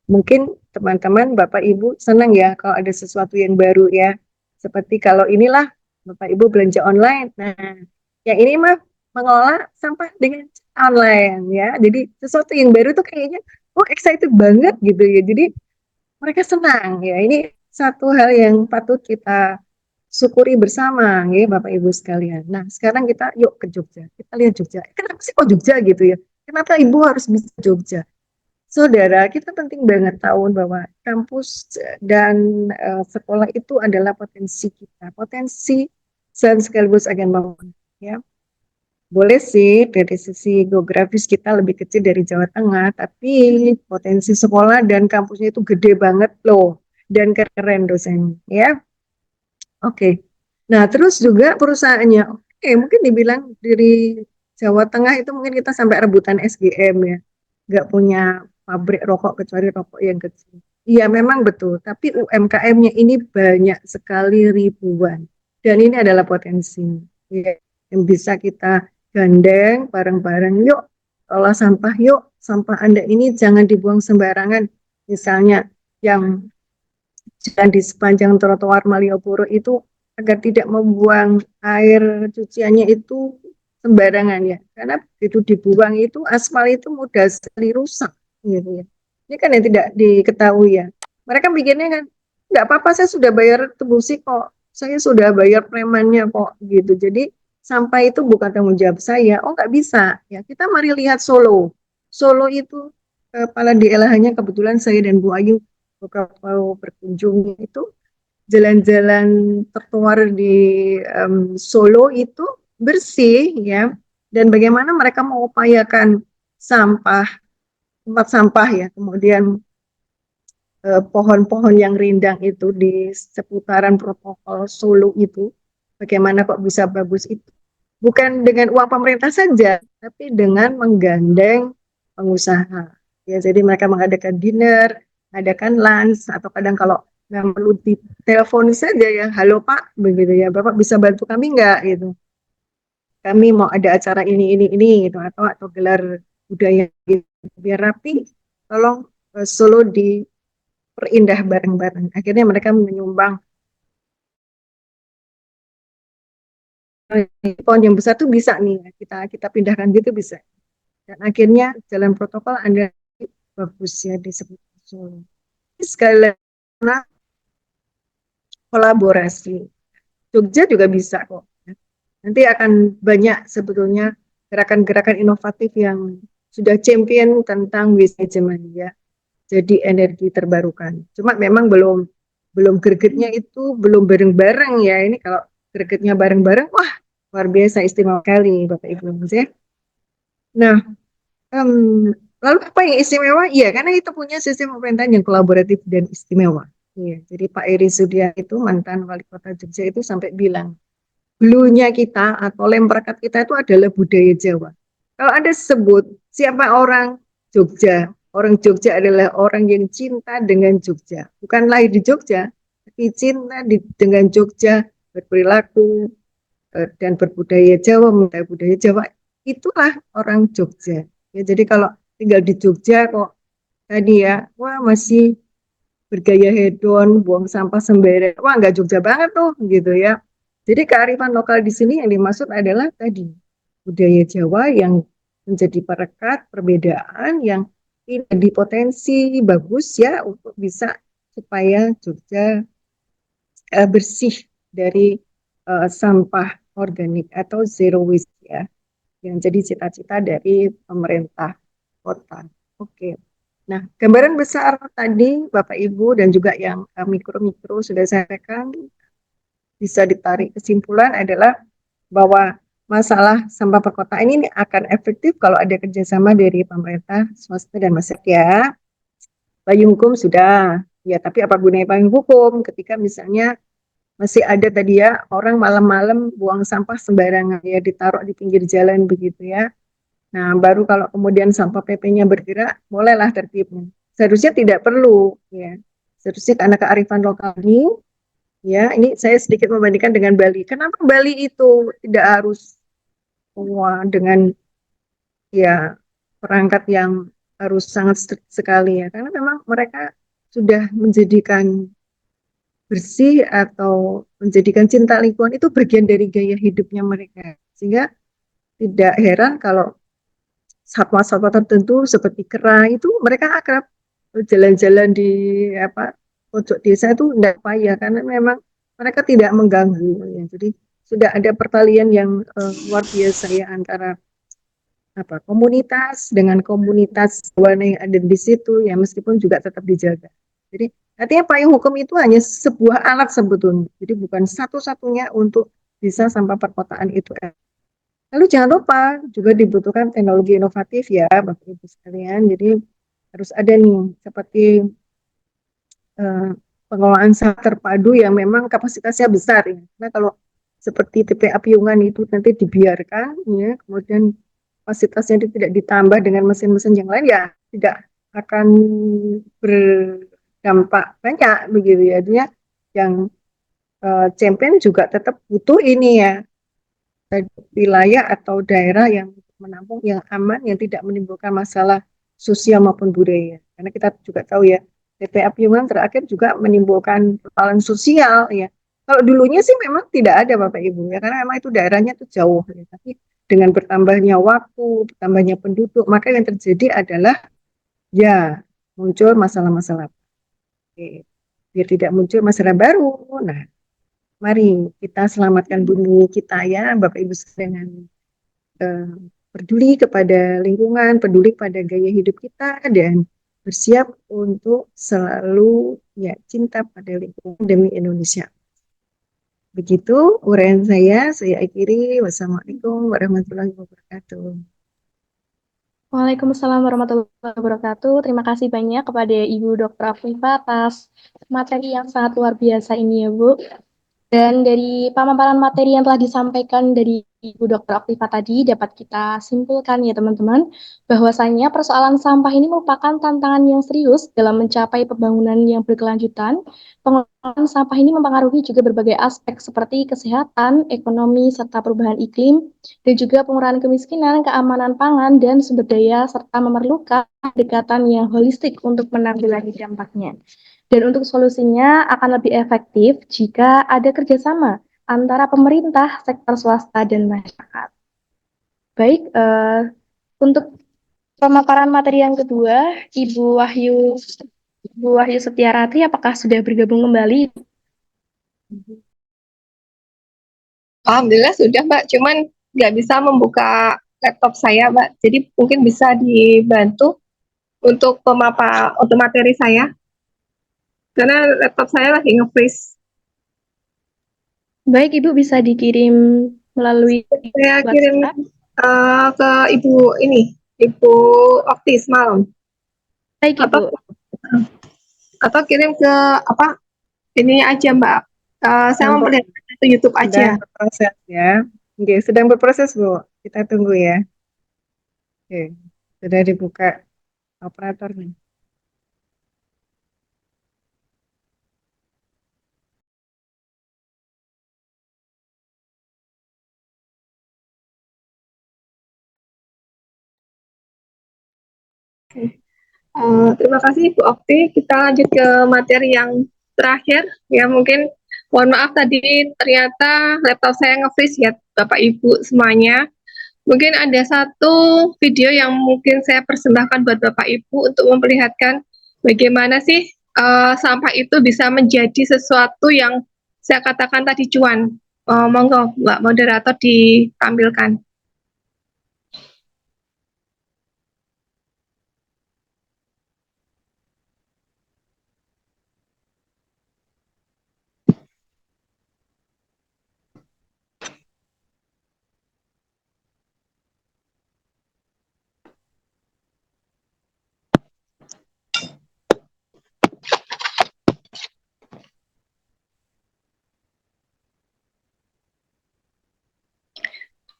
Mungkin teman-teman Bapak Ibu senang ya kalau ada sesuatu yang baru ya. Seperti kalau inilah Bapak Ibu belanja online. Nah, yang ini mah mengelola sampah dengan online ya. Jadi sesuatu yang baru tuh kayaknya excited banget gitu ya. Jadi mereka senang ya. Ini satu hal yang patut kita syukuri bersama ya Bapak Ibu sekalian. Nah, sekarang kita yuk ke Jogja. Kita lihat Jogja. Kenapa sih kok Jogja gitu ya? Kenapa Ibu harus bisa Jogja? Saudara, kita penting banget tahu bahwa kampus dan sekolah itu adalah potensi kita. Potensi dan sekaligus agen bangun ya. Boleh sih dari sisi geografis kita lebih kecil dari Jawa Tengah, tapi potensi sekolah dan kampusnya itu gede banget loh dan keren dosennya ya. Oke. Nah, terus juga perusahaannya. Oke, mungkin dibilang dari Jawa Tengah itu mungkin kita sampai rebutan SGM ya. Nggak punya pabrik rokok kecuali rokok yang kecil. Iya, memang betul. Tapi UMKM-nya ini banyak sekali ribuan. Dan ini adalah potensi ya, yang bisa kita gandeng bareng-bareng. Yuk, olah sampah yuk. Sampah Anda ini jangan dibuang sembarangan. Misalnya yang jalan di sepanjang trotoar Malioboro itu agar tidak membuang air cuciannya itu sembarangan ya, karena itu dibuang itu aspal itu mudah sekali rusak gitu ya. Ini kan yang tidak diketahui ya. Mereka pikirnya kan nggak apa-apa, saya sudah bayar tebusi kok, saya sudah bayar premannya kok gitu. Jadi sampai itu bukan tanggung jawab saya. Oh nggak bisa ya. Kita mari lihat Solo. Solo itu kepala daerahnya kebetulan saya dan Bu Ayu beberapa berkunjung itu jalan-jalan trotoar di Solo itu bersih ya, dan bagaimana mereka mengupayakan sampah, tempat sampah ya, kemudian pohon-pohon yang rindang itu di seputaran protokol Solo itu, bagaimana kok bisa bagus itu, bukan dengan uang pemerintah saja tapi dengan menggandeng pengusaha ya. Jadi mereka mengadakan dinner, adakan lunch, atau kadang kalau nggak perlu ditelepon saja ya, halo Pak begitu ya, Bapak bisa bantu kami nggak gitu, kami mau ada acara ini gitu, atau gelar budaya gitu, biar rapi, tolong Solo diperindah bareng-bareng. Akhirnya mereka menyumbang pohon yang besar tuh bisa nih kita pindahkan gitu bisa, dan akhirnya jalan protokol Anda bagus ya di sekitar Solo. Sekali lagi kolaborasi. Jogja juga bisa kok. Nanti akan banyak sebetulnya gerakan-gerakan inovatif yang sudah champion tentang waste management ya. Jadi energi terbarukan. Cuma memang belum gregetnya itu belum bareng-bareng ya. Ini kalau gregetnya bareng-bareng, wah luar biasa istimewa kali Bapak Ibu ya. Nah, lalu apa yang istimewa? Iya, karena itu punya sistem pemerintahan yang kolaboratif dan istimewa. Iya, jadi Pak Eri Sudia itu mantan wali kota Jogja itu sampai bilang, bluenya kita atau lem perekat kita itu adalah budaya Jawa. Kalau Anda sebut siapa orang Jogja adalah orang yang cinta dengan Jogja. Bukan lahir di Jogja, tapi cinta dengan Jogja, berperilaku dan berbudaya Jawa, mengenai budaya Jawa. Itulah orang Jogja. Ya, jadi kalau tinggal di Jogja kok tadi ya, wah masih bergaya hedon, buang sampah sembarangan, wah nggak Jogja banget tuh gitu ya. Jadi kearifan lokal di sini yang dimaksud adalah tadi budaya Jawa yang menjadi perekat perbedaan yang ini di potensi bagus ya untuk bisa supaya Jogja bersih dari sampah organik atau zero waste ya, yang jadi cita-cita dari pemerintah kota. Oke. Nah, gambaran besar tadi Bapak Ibu dan juga yang mikro-mikro sudah saya sampaikan, bisa ditarik kesimpulan adalah bahwa masalah sampah perkotaan ini akan efektif kalau ada kerjasama dari pemerintah, swasta, dan masyarakat ya. Payung hukum sudah, ya tapi apa gunanya payung hukum ketika misalnya masih ada tadi ya orang malam-malam buang sampah sembarangan ya, ditaruh di pinggir jalan begitu ya. Nah, baru kalau kemudian sampah PP-nya bergerak, bolehlah tertibnya. Seharusnya tidak perlu ya. Seharusnya karena kearifan lokal ini ya, ini saya sedikit membandingkan dengan Bali. Kenapa Bali itu tidak harus dengan ya perangkat yang harus sangat strict sekali ya? Karena memang mereka sudah menjadikan bersih atau menjadikan cinta lingkungan itu bagian dari gaya hidupnya mereka. Sehingga tidak heran kalau satwa-satwa tertentu seperti kera itu mereka akrab jalan-jalan di apa pojok desa itu tidak payah karena memang mereka tidak mengganggu ya. Jadi sudah ada pertalian yang luar biasa ya antara apa komunitas dengan komunitas warna yang ada di situ ya meskipun juga tetap dijaga. Jadi artinya payung hukum itu hanya sebuah alat sebetulnya. Jadi bukan satu-satunya untuk bisa sampah perkotaan itu. Lalu jangan lupa juga dibutuhkan teknologi inovatif ya Bapak Ibu sekalian. Jadi harus ada nih seperti eh, pengelolaan sampah terpadu yang memang kapasitasnya besar ya. Karena kalau seperti TPA Piungan itu nanti dibiarkan ya, kemudian kapasitasnya tidak ditambah dengan mesin-mesin yang lain ya tidak akan berdampak banyak begitu ya. Artinya yang champion juga tetap butuh ini ya wilayah atau daerah yang menampung yang aman yang tidak menimbulkan masalah sosial maupun budaya. Karena kita juga tahu ya TPA Piungan terakhir juga menimbulkan persoalan sosial ya. Kalau dulunya sih memang tidak ada Bapak Ibu ya karena memang itu daerahnya itu jauh ya. Tapi dengan bertambahnya waktu, bertambahnya penduduk, maka yang terjadi adalah ya muncul masalah-masalah. Oke. Biar tidak muncul masalah baru. Nah, mari kita selamatkan bumi kita ya, Bapak Ibu sekalian, peduli kepada lingkungan, peduli pada gaya hidup kita, dan bersiap untuk selalu ya cinta pada lingkungan demi Indonesia. Begitu uraian saya akhiri. Wassalamualaikum warahmatullahi wabarakatuh. Waalaikumsalam warahmatullahi wabarakatuh. Terima kasih banyak kepada Ibu Dr. Afifah atas materi yang sangat luar biasa ini ya Bu. Dan dari pemaparan materi yang telah disampaikan dari Ibu Dr. Afifah tadi dapat kita simpulkan ya teman-teman bahwasanya persoalan sampah ini merupakan tantangan yang serius dalam mencapai pembangunan yang berkelanjutan. Pengelolaan sampah ini mempengaruhi juga berbagai aspek seperti kesehatan, ekonomi, serta perubahan iklim, dan juga pengurangan kemiskinan, keamanan pangan, dan sumber daya, serta memerlukan pendekatan yang holistik untuk menanggulangi dampaknya. Dan untuk solusinya akan lebih efektif jika ada kerjasama antara pemerintah, sektor swasta, dan masyarakat. Baik, untuk pemaparan materi yang kedua, Ibu Wahyu Setiaratri, apakah sudah bergabung kembali? Alhamdulillah sudah Mbak, cuman nggak bisa membuka laptop saya Mbak, jadi mungkin bisa dibantu untuk materi saya, karena laptop saya lagi nge-freeze. Baik, Ibu bisa dikirim melalui Saya kirim WhatsApp. ke Ibu Okti semalam. Baik, Ibu. Atau kirim ke ini aja Mbak. Saya memperlihatkan itu YouTube aja. Sedang berproses ya. Oke, sedang berproses Bu. Kita tunggu ya. Oke, sudah dibuka operator nih. Terima kasih Bu Okti. Kita lanjut ke materi yang terakhir. Ya mungkin mohon maaf tadi ternyata laptop saya nge-freeze ya Bapak Ibu semuanya. Mungkin ada satu video yang mungkin saya persembahkan buat Bapak Ibu untuk memperlihatkan bagaimana sih sampah itu bisa menjadi sesuatu yang saya katakan tadi cuan. Monggo Mbak Moderator ditampilkan.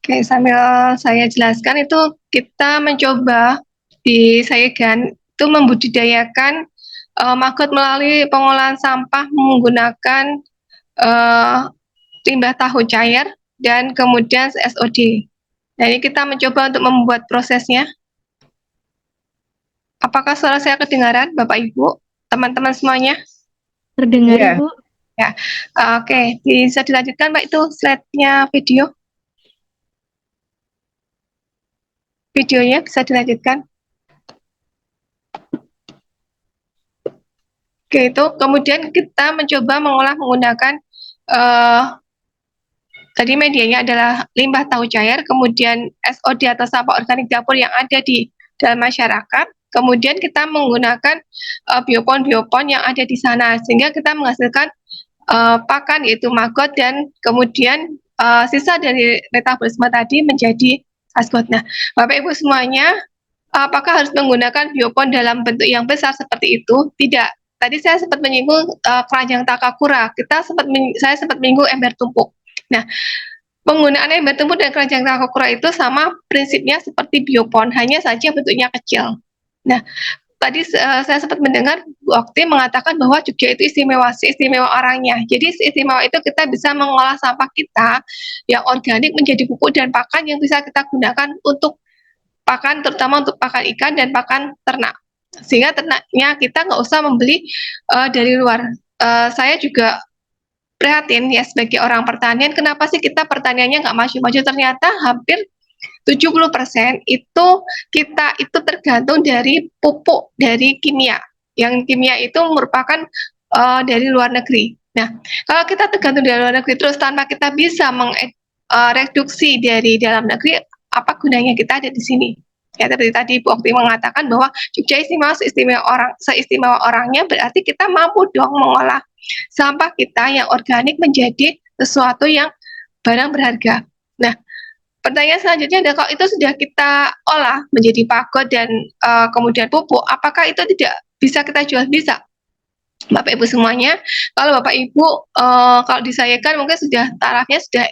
Oke, sambil saya jelaskan itu kita mencoba di Sayegan itu membudidayakan maggot melalui pengolahan sampah menggunakan limbah tahu cair dan kemudian SOD. Nah, ini kita mencoba untuk membuat prosesnya. Apakah suara saya kedengaran, Bapak Ibu, teman-teman semuanya? Terdengar, Iya. Ibu? Ya, oke, bisa dilanjutkan Mbak itu slide-nya videonya bisa dilanjutkan. Oke, itu kemudian kita mencoba mengolah menggunakan tadi medianya adalah limbah tahu cair, kemudian SOD atau sampah organik dapur yang ada di dalam masyarakat. Kemudian kita menggunakan biopon yang ada di sana, sehingga kita menghasilkan pakan yaitu maggot dan kemudian sisa dari metabolisme tadi menjadi asbot. Nah, Bapak Ibu semuanya, apakah harus menggunakan biopon dalam bentuk yang besar seperti itu? Tidak. Tadi saya sempat menyinggung keranjang takakura. Saya sempat menyinggung ember tumpuk. Nah, penggunaan ember tumpuk dan keranjang takakura itu sama prinsipnya seperti biopon, hanya saja bentuknya kecil. Nah, tadi saya sempat mendengar Bu Okti mengatakan bahwa Jogja itu istimewa orangnya. Jadi istimewa itu kita bisa mengolah sampah kita yang organik menjadi pupuk dan pakan yang bisa kita gunakan untuk pakan, terutama untuk pakan ikan dan pakan ternak. Sehingga ternaknya kita nggak usah membeli dari luar. Saya juga prihatin ya sebagai orang pertanian, kenapa sih kita pertaniannya nggak maju-maju? Ternyata hampir 70% itu kita itu tergantung dari pupuk dari kimia. Yang kimia itu merupakan dari luar negeri. Nah, kalau kita tergantung dari luar negeri terus tanpa kita bisa mereduksi dari dalam negeri, apa gunanya kita ada di sini? Ya, tadi Bu Okti mengatakan bahwa Jogja seistimewa orangnya, berarti kita mampu dong mengolah sampah kita yang organik menjadi sesuatu yang barang berharga. Nah, pertanyaan selanjutnya adalah kalau itu sudah kita olah menjadi pagot dan kemudian pupuk, apakah itu tidak bisa kita jual? Bisa. Bapak Ibu semuanya, kalau Bapak Ibu kalau disayakan mungkin sudah tarafnya sudah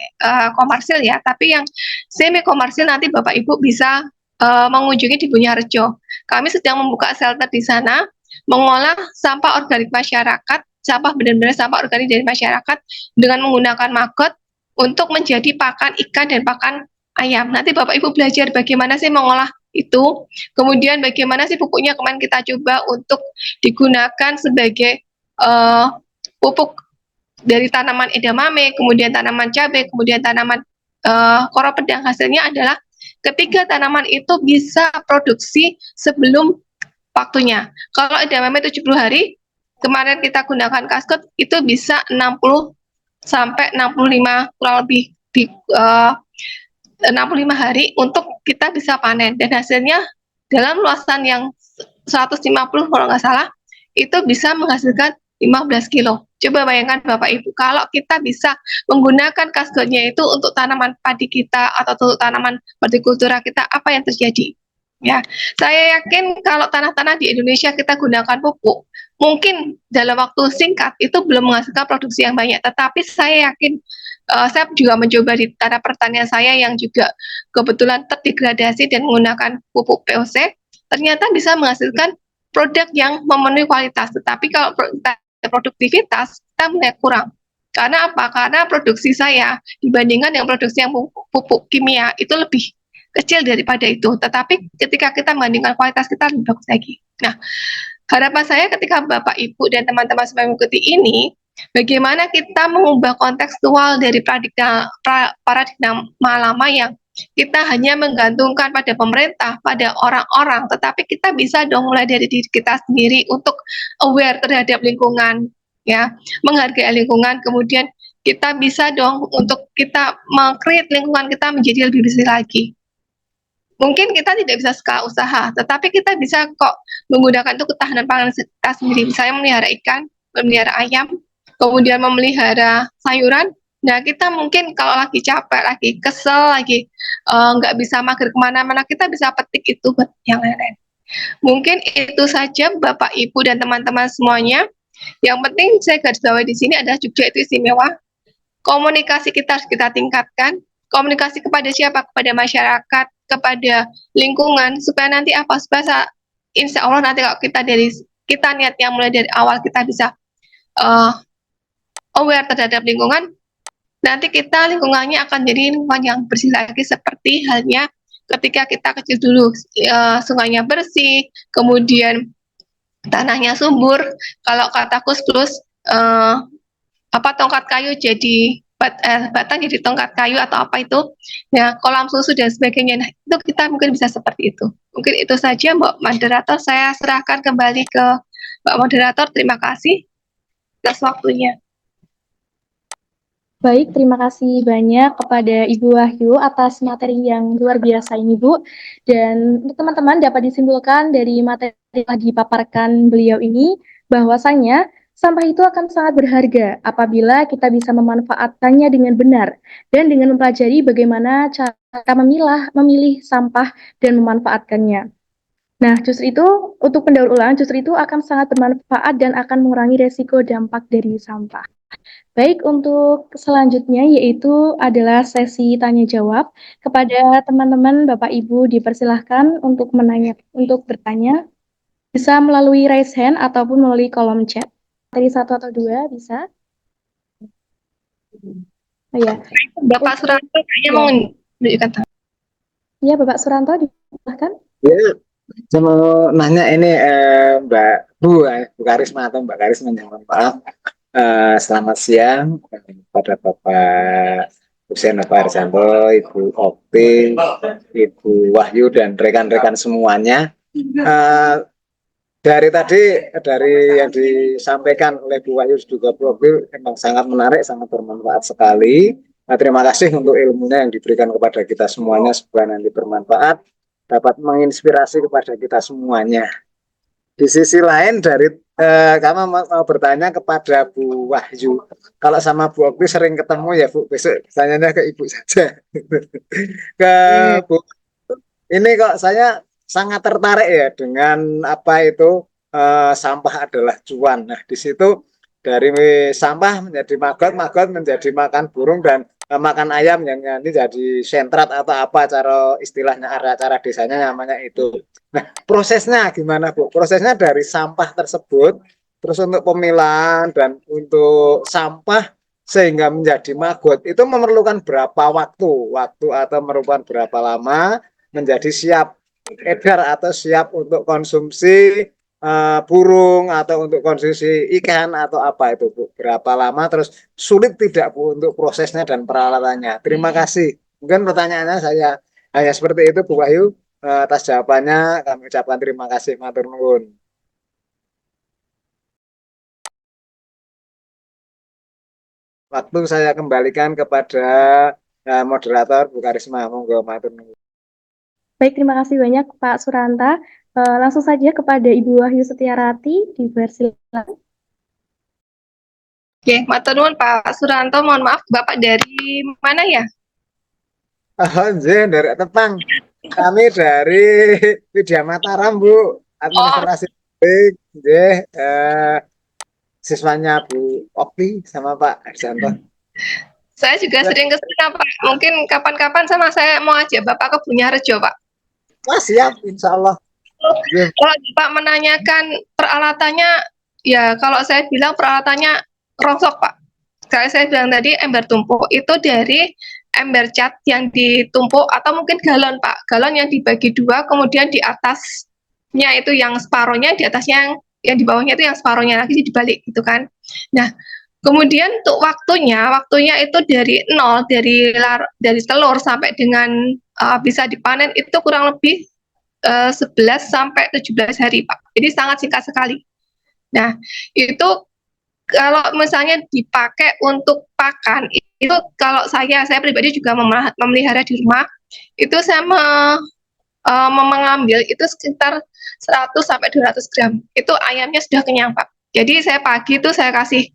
komersil ya, tapi yang semi komersil nanti Bapak Ibu bisa mengunjungi di Bunyarejo. Kami sedang membuka shelter di sana, mengolah sampah organik masyarakat, sampah benar-benar sampah organik dari masyarakat dengan menggunakan maggot untuk menjadi pakan ikan dan pakan ayam. Nanti Bapak Ibu belajar bagaimana sih mengolah itu, kemudian bagaimana sih pupuknya kemarin kita coba untuk digunakan sebagai pupuk dari tanaman edamame, kemudian tanaman cabai, kemudian tanaman koro pedang. Hasilnya adalah ketiga tanaman itu bisa produksi sebelum waktunya. Kalau edamame 70 hari, kemarin kita gunakan kaskot itu bisa 60 sampai 65 kurang lebih di 65 hari untuk kita bisa panen, dan hasilnya dalam luasan yang 150 kalau nggak salah itu bisa menghasilkan 15 kilo. Coba bayangkan Bapak Ibu, kalau kita bisa menggunakan kaskotnya itu untuk tanaman padi kita atau untuk tanaman hortikultura kita, apa yang terjadi? Ya, saya yakin kalau tanah-tanah di Indonesia kita gunakan pupuk, mungkin dalam waktu singkat itu belum menghasilkan produksi yang banyak. Tetapi saya yakin, saya juga mencoba di tanah pertanian saya yang juga kebetulan terdegradasi dan menggunakan pupuk POC, ternyata bisa menghasilkan produk yang memenuhi kualitas. Tetapi kalau produktivitas kita mulai kurang. Karena apa? Karena produksi saya dibandingkan dengan produksi yang pupuk kimia itu lebih kecil daripada itu. Tetapi ketika kita membandingkan kualitas kita lebih bagus lagi. Nah, harapan saya ketika Bapak Ibu dan teman-teman semua mengikuti ini, bagaimana kita mengubah kontekstual dari paradigma lama yang kita hanya menggantungkan pada pemerintah, pada orang-orang, tetapi kita bisa dong mulai dari diri kita sendiri untuk aware terhadap lingkungan, ya, menghargai lingkungan, kemudian kita bisa dong untuk kita meng-create lingkungan kita menjadi lebih bersih lagi. Mungkin kita tidak bisa skala usaha, tetapi kita bisa kok menggunakan itu ketahanan pangan kita sendiri. Misalnya memelihara ikan, memelihara ayam, kemudian memelihara sayuran. Nah, kita mungkin kalau lagi capek, lagi kesel, lagi nggak bisa mager kemana-mana, kita bisa petik itu buat yang lain-lain. Mungkin itu saja Bapak, Ibu, dan teman-teman semuanya. Yang penting saya garis bawahi di sini adalah Jogja itu istimewa. Komunikasi kita harus kita tingkatkan. Komunikasi kepada siapa? Kepada masyarakat, kepada lingkungan, supaya nanti apa? Supaya insya Allah nanti kalau kita niat yang mulai dari awal kita bisa aware terhadap lingkungan, nanti lingkungannya akan jadi lingkungan yang bersih lagi, seperti halnya ketika kita kecil dulu, sungainya bersih, kemudian tanahnya subur. Kalau kata Kus Plus, tongkat kayu jadi batang jadi tongkat kayu atau apa itu, ya kolam susu dan sebagainya. Nah, itu kita mungkin bisa seperti itu. Mungkin itu saja Mbak Moderator, saya serahkan kembali ke Mbak Moderator. Terima kasih atas waktunya. Baik, terima kasih banyak kepada Ibu Wahyu atas materi yang luar biasa ini, Bu. Dan untuk teman-teman dapat disimpulkan dari materi yang telah dipaparkan beliau ini, bahwasanya sampah itu akan sangat berharga apabila kita bisa memanfaatkannya dengan benar dan dengan mempelajari bagaimana cara memilih sampah dan memanfaatkannya. Nah, justru itu, untuk pendaur ulang, justru itu akan sangat bermanfaat dan akan mengurangi resiko dampak dari sampah. Baik, untuk selanjutnya yaitu adalah sesi tanya jawab. Kepada teman-teman Bapak Ibu dipersilahkan untuk bertanya, bisa melalui raise hand ataupun melalui kolom chat. Dari 1 atau 2 bisa. Oh ya. Bapak Suranto kayaknya mau menunjukkan tangan. Iya, Bapak Suranto dipersilahkan. Ya, saya mau nanya ini Bu Karisma atau Mbak Karisma, mohon maaf. Selamat siang kepada Bapak Hussein Harjanto, Ibu Okti, Ibu Wahyu, dan rekan-rekan semuanya. Dari yang disampaikan oleh Bu Wahyu juga Bu Okti memang sangat menarik, sangat bermanfaat sekali. Terima kasih untuk ilmunya yang diberikan kepada kita semuanya, semoga nanti bermanfaat, dapat menginspirasi kepada kita semuanya. Di sisi lain kami mau bertanya kepada Bu Wahyu. Kalau sama Bu Okti sering ketemu ya Bu, besok tanyanya ke Ibu saja. Ke Bu, ini kok saya sangat tertarik ya dengan apa itu sampah adalah cuan. Nah, di situ dari sampah menjadi maggot, maggot menjadi makan burung, dan makan ayam yang nanti jadi sentrat atau apa cara istilahnya, cara desanya namanya itu. Nah, prosesnya gimana Bu? Prosesnya dari sampah tersebut, terus untuk pemilahan dan untuk sampah sehingga menjadi maggot itu memerlukan berapa waktu atau memerlukan berapa lama menjadi siap edar atau siap untuk konsumsi burung atau untuk konsumsi ikan atau apa itu Bu? Berapa lama, terus sulit tidak Bu untuk prosesnya dan peralatannya? Terima kasih. Mungkin pertanyaannya saya hanya seperti itu Bu Wahyu. Atas jawabannya kami ucapkan terima kasih, matur nuwun. Waktu saya kembalikan kepada moderator Bu Karisma, monggo, matur nuwun. Baik, terima kasih banyak Pak Suranta. Langsung saja kepada Ibu Wahyu Setiarati, dipersilakan. Oke, matur nuwun Pak Suranto. Mohon maaf, Bapak dari mana ya? Dari Tepang. Kami dari Widya Mataram, Bu. Administrasi publik, siswanya Bu Okti sama Pak Harjanto. Saya juga sering ke sana, Pak. Mungkin kapan-kapan sama saya mau ajak Bapak ke Bunyarejo, Pak. Wah, siap, insya Allah. Kalau Bapak menanyakan peralatannya, ya kalau saya bilang peralatannya rongsok, Pak. Kayak saya bilang tadi, ember tumpuk itu dari ember cat yang ditumpuk, atau mungkin galon, Pak. Galon yang dibagi dua, kemudian di atasnya itu yang separohnya, di atasnya yang di bawahnya itu yang separohnya lagi dibalik, gitu kan. Nah, kemudian untuk waktunya itu dari nol, dari telur sampai dengan bisa dipanen itu kurang lebih 11 sampai 17 hari, Pak. Jadi sangat singkat sekali. Nah, itu kalau misalnya dipakai untuk pakan, itu kalau saya pribadi juga memelihara di rumah, itu saya mengambil itu sekitar 100 sampai 200 gram. Itu ayamnya sudah kenyang, Pak. Jadi saya pagi itu saya kasih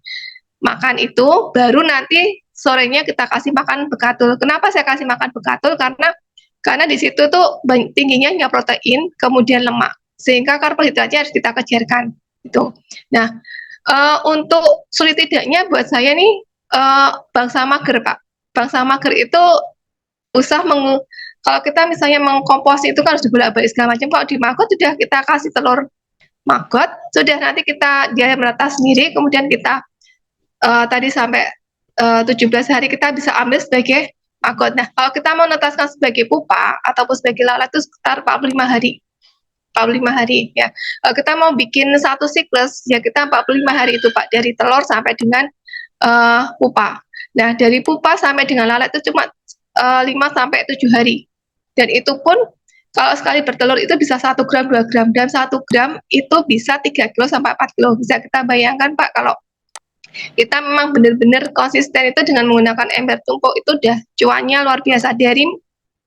makan itu, baru nanti sorenya kita kasih makan bekatul. Kenapa saya kasih makan bekatul? Karena di situ tuh tingginya hanya protein, kemudian lemak, sehingga karbohidratnya harus kita kejarkan. Gitu. Nah, untuk sulit tidaknya buat saya nih bangsa mager, Pak. Bangsa mager itu kalau kita misalnya mengkompos itu kan harus dibolak-balik segala macam. Kalau di maggot sudah kita kasih telur maggot, sudah nanti dia menetas sendiri, kemudian kita tadi sampai 17 hari kita bisa ambil sebagai maggot. Nah, kalau kita mau netaskan sebagai pupa ataupun sebagai lalat itu sekitar 45 hari. 45 hari ya. Kita mau bikin satu siklus ya kita 45 hari itu Pak, dari telur sampai dengan pupa. Nah, dari pupa sampai dengan lalat itu cuma 5 sampai 7 hari. Dan itu pun kalau sekali bertelur itu bisa 1 gram, 2 gram. Dan 1 gram itu bisa 3 kilo sampai 4 kilo. Bisa kita bayangkan, Pak, kalau kita memang benar-benar konsisten itu dengan menggunakan ember tumpuk itu udah cuannya luar biasa. Dari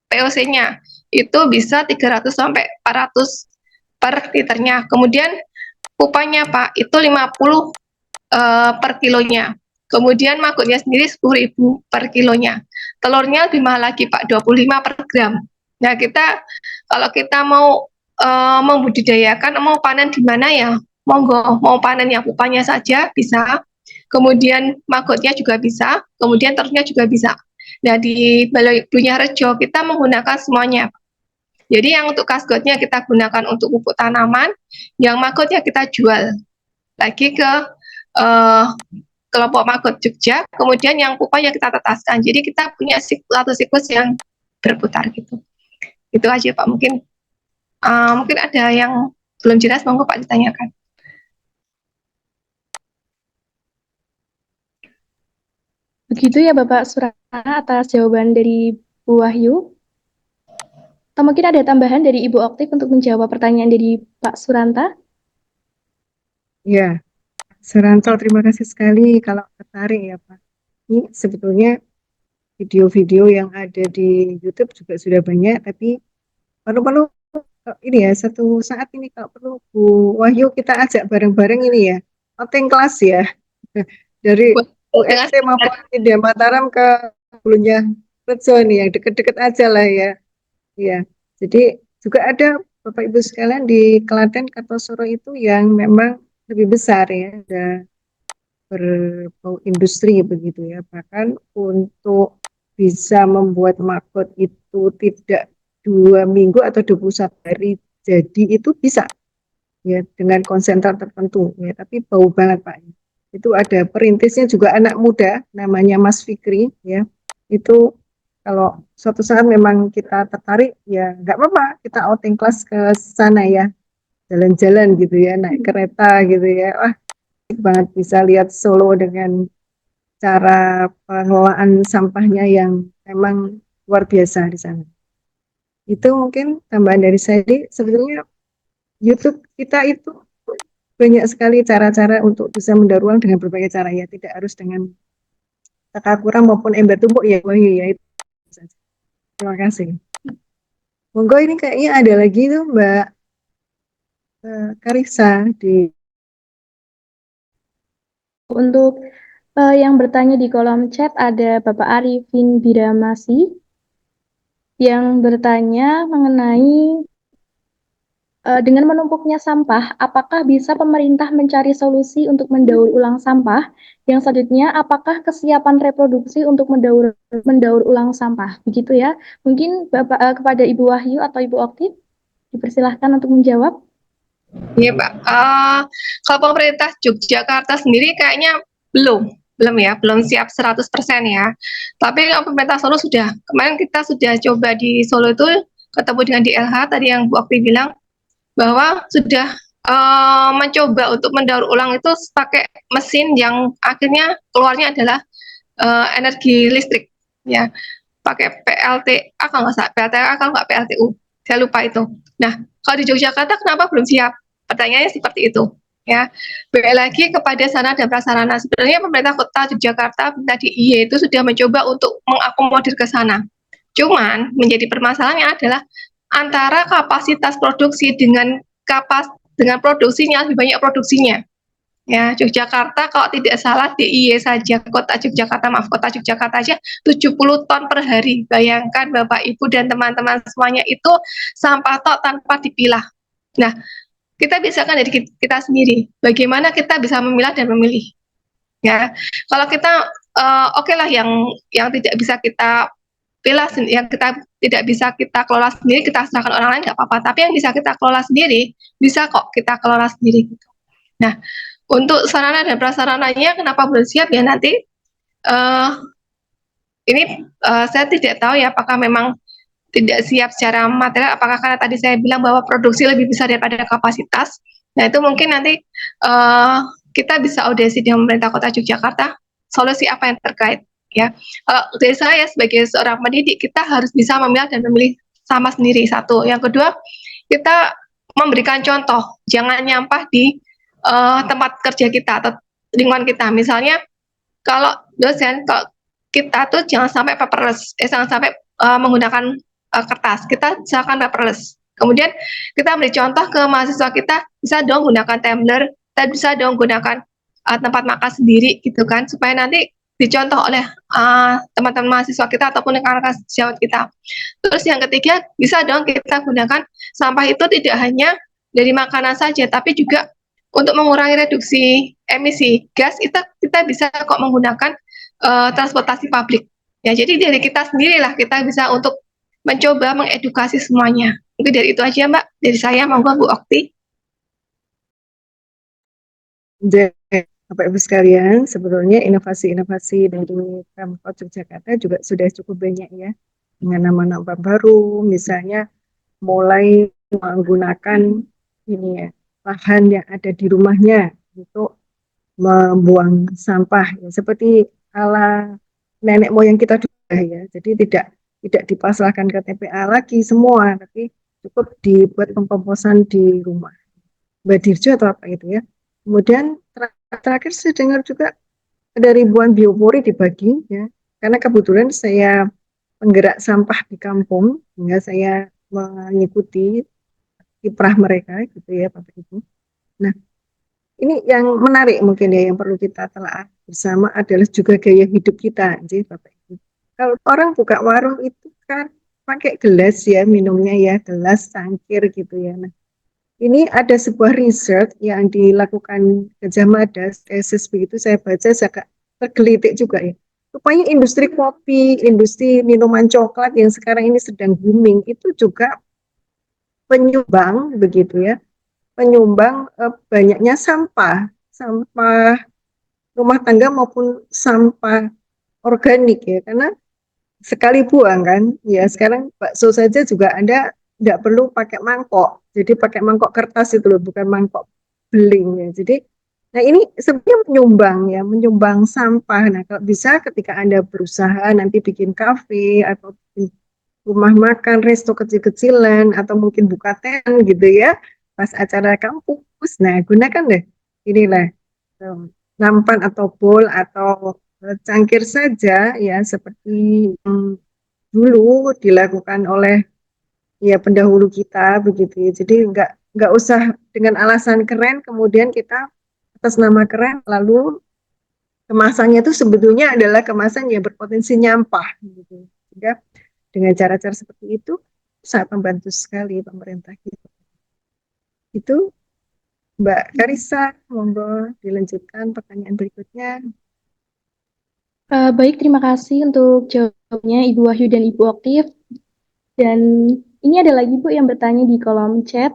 POC-nya itu bisa 300 sampai 400 per liternya. Kemudian pupanya, Pak, itu 50 per kilonya. Kemudian magotnya sendiri 10.000 per kilonya. Telurnya lebih mahal lagi, Pak, 25 per gram. Nah, kalau kita mau membudidayakan, mau panen di mana ya, monggo, mau panen yang pupanya saja bisa. Kemudian magotnya juga bisa, kemudian telurnya juga bisa. Nah, di Balai Bunya Rejo kita menggunakan semuanya. Jadi yang untuk kasgotnya kita gunakan untuk pupuk tanaman, yang magotnya kita jual lagi ke kelompok magot Jogja, kemudian yang pupanya kita tetaskan. Jadi kita punya satu siklus yang berputar gitu. Itu aja, Pak. Mungkin ada yang belum jelas, monggo Pak ditanyakan. Begitu ya Bapak Surana atas jawaban dari Bu Wahyu. Atau mungkin ada tambahan dari Ibu Oktif untuk menjawab pertanyaan dari Pak Suranta? Ya, Suranto, terima kasih sekali kalau tertarik ya Pak. Ini sebetulnya video-video yang ada di YouTube juga sudah banyak, tapi perlu ini ya, satu saat ini kalau perlu Bu Wahyu kita ajak bareng-bareng ini ya, outing kelas ya, dari UMT maupun Indah Mataram ke Bulunya Rejo nih, yang deket-deket aja lah ya. Ya, jadi juga ada Bapak Ibu sekalian di Klaten Kartosuro itu yang memang lebih besar ya, ada berbau industri begitu ya. Bahkan untuk bisa membuat maggot itu tidak 2 minggu atau 21 hari jadi itu bisa ya dengan konsentrat tertentu ya. Tapi bau banget Pak. Itu ada perintisnya juga anak muda namanya Mas Fikri ya. Itu kalau suatu saat memang kita tertarik ya nggak apa-apa kita outing kelas ke sana ya, jalan-jalan gitu ya, naik kereta gitu ya. Wah, banget bisa lihat Solo dengan cara pengelolaan sampahnya yang memang luar biasa di sana. Itu mungkin tambahan dari saya. Sebetulnya YouTube kita itu banyak sekali cara-cara untuk bisa mendaur ulang dengan berbagai cara ya, tidak harus dengan teka kurang maupun ember tumpuk ya. Oh iya itu saja. Terima kasih. Monggo ini kayaknya ada lagi tuh Mbak Karissa di. Untuk yang bertanya di kolom chat ada Bapak Arifin Biramasi yang bertanya mengenai dengan menumpuknya sampah, apakah bisa pemerintah mencari solusi untuk mendaur ulang sampah? Yang selanjutnya, apakah kesiapan reproduksi untuk mendaur ulang sampah? Begitu ya. Mungkin Bapak kepada Ibu Wahyu atau Ibu Oktif dipersilahkan untuk menjawab. Iya, Pak. Kalau pemerintah Yogyakarta sendiri kayaknya belum siap 100% ya. Tapi kalau pemerintah Solo sudah. Kemarin kita sudah coba di Solo itu ketemu dengan DLH tadi yang Bu Okti bilang bahwa sudah mencoba untuk mendaur ulang itu pakai mesin yang akhirnya keluarnya adalah energi listrik ya, pakai PLTA kalau nggak salah, PLTA kalau nggak PLTU, saya lupa itu. Nah, kalau di Yogyakarta kenapa belum siap? Pertanyaannya seperti itu ya. Balik lagi kepada sarana dan prasarana. Sebenarnya pemerintah kota Yogyakarta, pemerintah DIY itu sudah mencoba untuk mengakomodir ke sana. Cuman menjadi permasalahannya adalah antara kapasitas produksi dengan produksinya, lebih banyak produksinya. Ya, Yogyakarta kalau tidak salah DIY saja kota Yogyakarta aja 70 ton per hari. Bayangkan Bapak Ibu dan teman-teman semuanya itu sampah tok tanpa dipilah. Nah, kita bisa kan dari kita sendiri. Bagaimana kita bisa memilah dan memilih? Ya, kalau kita oke lah yang tidak bisa kita pilah, yang kita tidak bisa kita kelola sendiri, kita serahkan orang lain nggak apa-apa. Tapi yang bisa kita kelola sendiri, bisa kok kita kelola sendiri. Gitu. Nah, untuk sarana dan prasarananya kenapa belum siap ya nanti? Ini saya tidak tahu ya apakah memang tidak siap secara material, apakah karena tadi saya bilang bahwa produksi lebih besar daripada kapasitas. Nah, itu mungkin nanti kita bisa audisi dengan pemerintah kota Yogyakarta solusi apa yang terkait ya. Kalau dari saya sebagai seorang pendidik, kita harus bisa memilah dan memilih sampah sendiri, satu. Yang kedua, kita memberikan contoh, jangan nyampah di tempat kerja kita atau lingkungan kita. Misalnya kalau dosen, kalau kita tuh jangan sampai paperless, jangan sampai menggunakan kertas, kita silakan paperless. Kemudian kita beri contoh ke mahasiswa kita, bisa dong gunakan tumbler, kita bisa dong gunakan tempat makan sendiri gitu kan, supaya nanti dicontoh oleh teman-teman mahasiswa kita ataupun rekan-rekan sejawat kita. Terus yang ketiga, bisa dong kita gunakan sampah itu tidak hanya dari makanan saja, tapi juga untuk mengurangi reduksi emisi gas, kita bisa kok menggunakan transportasi publik. Ya, jadi dari kita sendirilah kita bisa untuk mencoba mengedukasi semuanya. Mungkin dari itu aja Mbak, dari saya, monggo Bu Okti. Bapak Ibu sekalian, sebetulnya inovasi-inovasi dari Pemkot Yogyakarta juga sudah cukup banyak ya, dengan nama-nama baru, misalnya mulai menggunakan ini ya, lahan yang ada di rumahnya untuk membuang sampah, ya, seperti ala nenek moyang kita dulu ya, jadi tidak dipasrahkan ke TPA lagi semua, tapi cukup dibuat pengkomposan di rumah. Mbak Dirjo atau apa itu ya. Kemudian terakhir saya dengar juga ada ribuan biopori dibagi ya, karena kebetulan saya penggerak sampah di kampung, sehingga saya mengikuti kiprah mereka gitu ya Bapak Ibu. Nah, ini yang menarik mungkin ya, yang perlu kita telah bersama adalah juga gaya hidup kita, Bapak Ibu. Kalau orang buka warung itu kan pakai gelas ya minumnya ya, gelas cangkir gitu ya. Nah, ini ada sebuah riset yang dilakukan Gajah Mada, tesis begitu saya baca, saya agak tergelitik juga ya. Rupanya industri kopi, industri minuman coklat yang sekarang ini sedang booming itu juga penyumbang begitu ya, penyumbang banyaknya sampah rumah tangga maupun sampah organik ya, karena sekali buang kan, ya sekarang bakso saja juga Anda tidak perlu pakai mangkok, jadi pakai mangkok kertas itu loh, bukan mangkok beling ya. Jadi, nah ini sebenarnya menyumbang sampah. Nah kalau bisa ketika Anda berusaha nanti bikin kafe atau bikin rumah makan, resto kecil-kecilan atau mungkin buka tenan gitu ya, pas acara kampus, nah gunakan deh inilah nampan atau bowl atau cangkir saja ya, seperti dulu dilakukan oleh ya pendahulu kita begitu ya. Jadi nggak usah dengan alasan keren kemudian kita atas nama keren lalu kemasannya itu sebetulnya adalah kemasan yang berpotensi nyampah gitu. Sehingga dengan cara-cara seperti itu sangat membantu sekali pemerintah kita. Itu Mbak Karissa, monggo dilanjutkan pertanyaan berikutnya. Baik, terima kasih untuk jawabnya Ibu Wahyu dan Ibu Oktif. Dan ini ada lagi Bu yang bertanya di kolom chat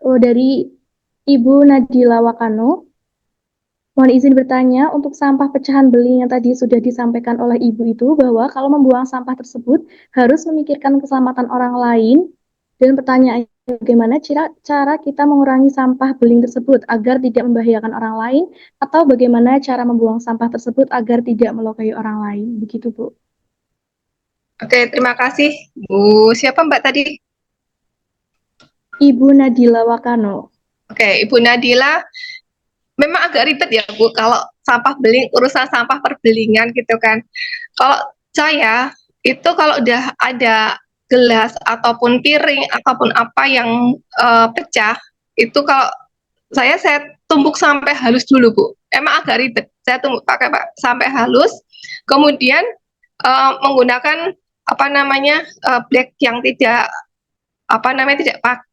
dari Ibu Nadila Wakano. Mohon izin bertanya, untuk sampah pecahan beling yang tadi sudah disampaikan oleh Ibu itu, bahwa kalau membuang sampah tersebut harus memikirkan keselamatan orang lain, dan pertanyaannya bagaimana cara kita mengurangi sampah beling tersebut agar tidak membahayakan orang lain, atau bagaimana cara membuang sampah tersebut agar tidak melukai orang lain, begitu Bu. Oke, terima kasih Bu. Siapa Mbak tadi? Ibu Nadila Wakano. Oke, Ibu Nadila, memang agak ribet ya Bu, kalau sampah beling, urusan sampah perbelingan gitu kan. Kalau saya, itu kalau udah ada gelas ataupun piring ataupun apa yang pecah, itu kalau saya tumbuk sampai halus dulu Bu. Emang agak ribet, saya tumbuk sampai halus, kemudian menggunakan black yang tidak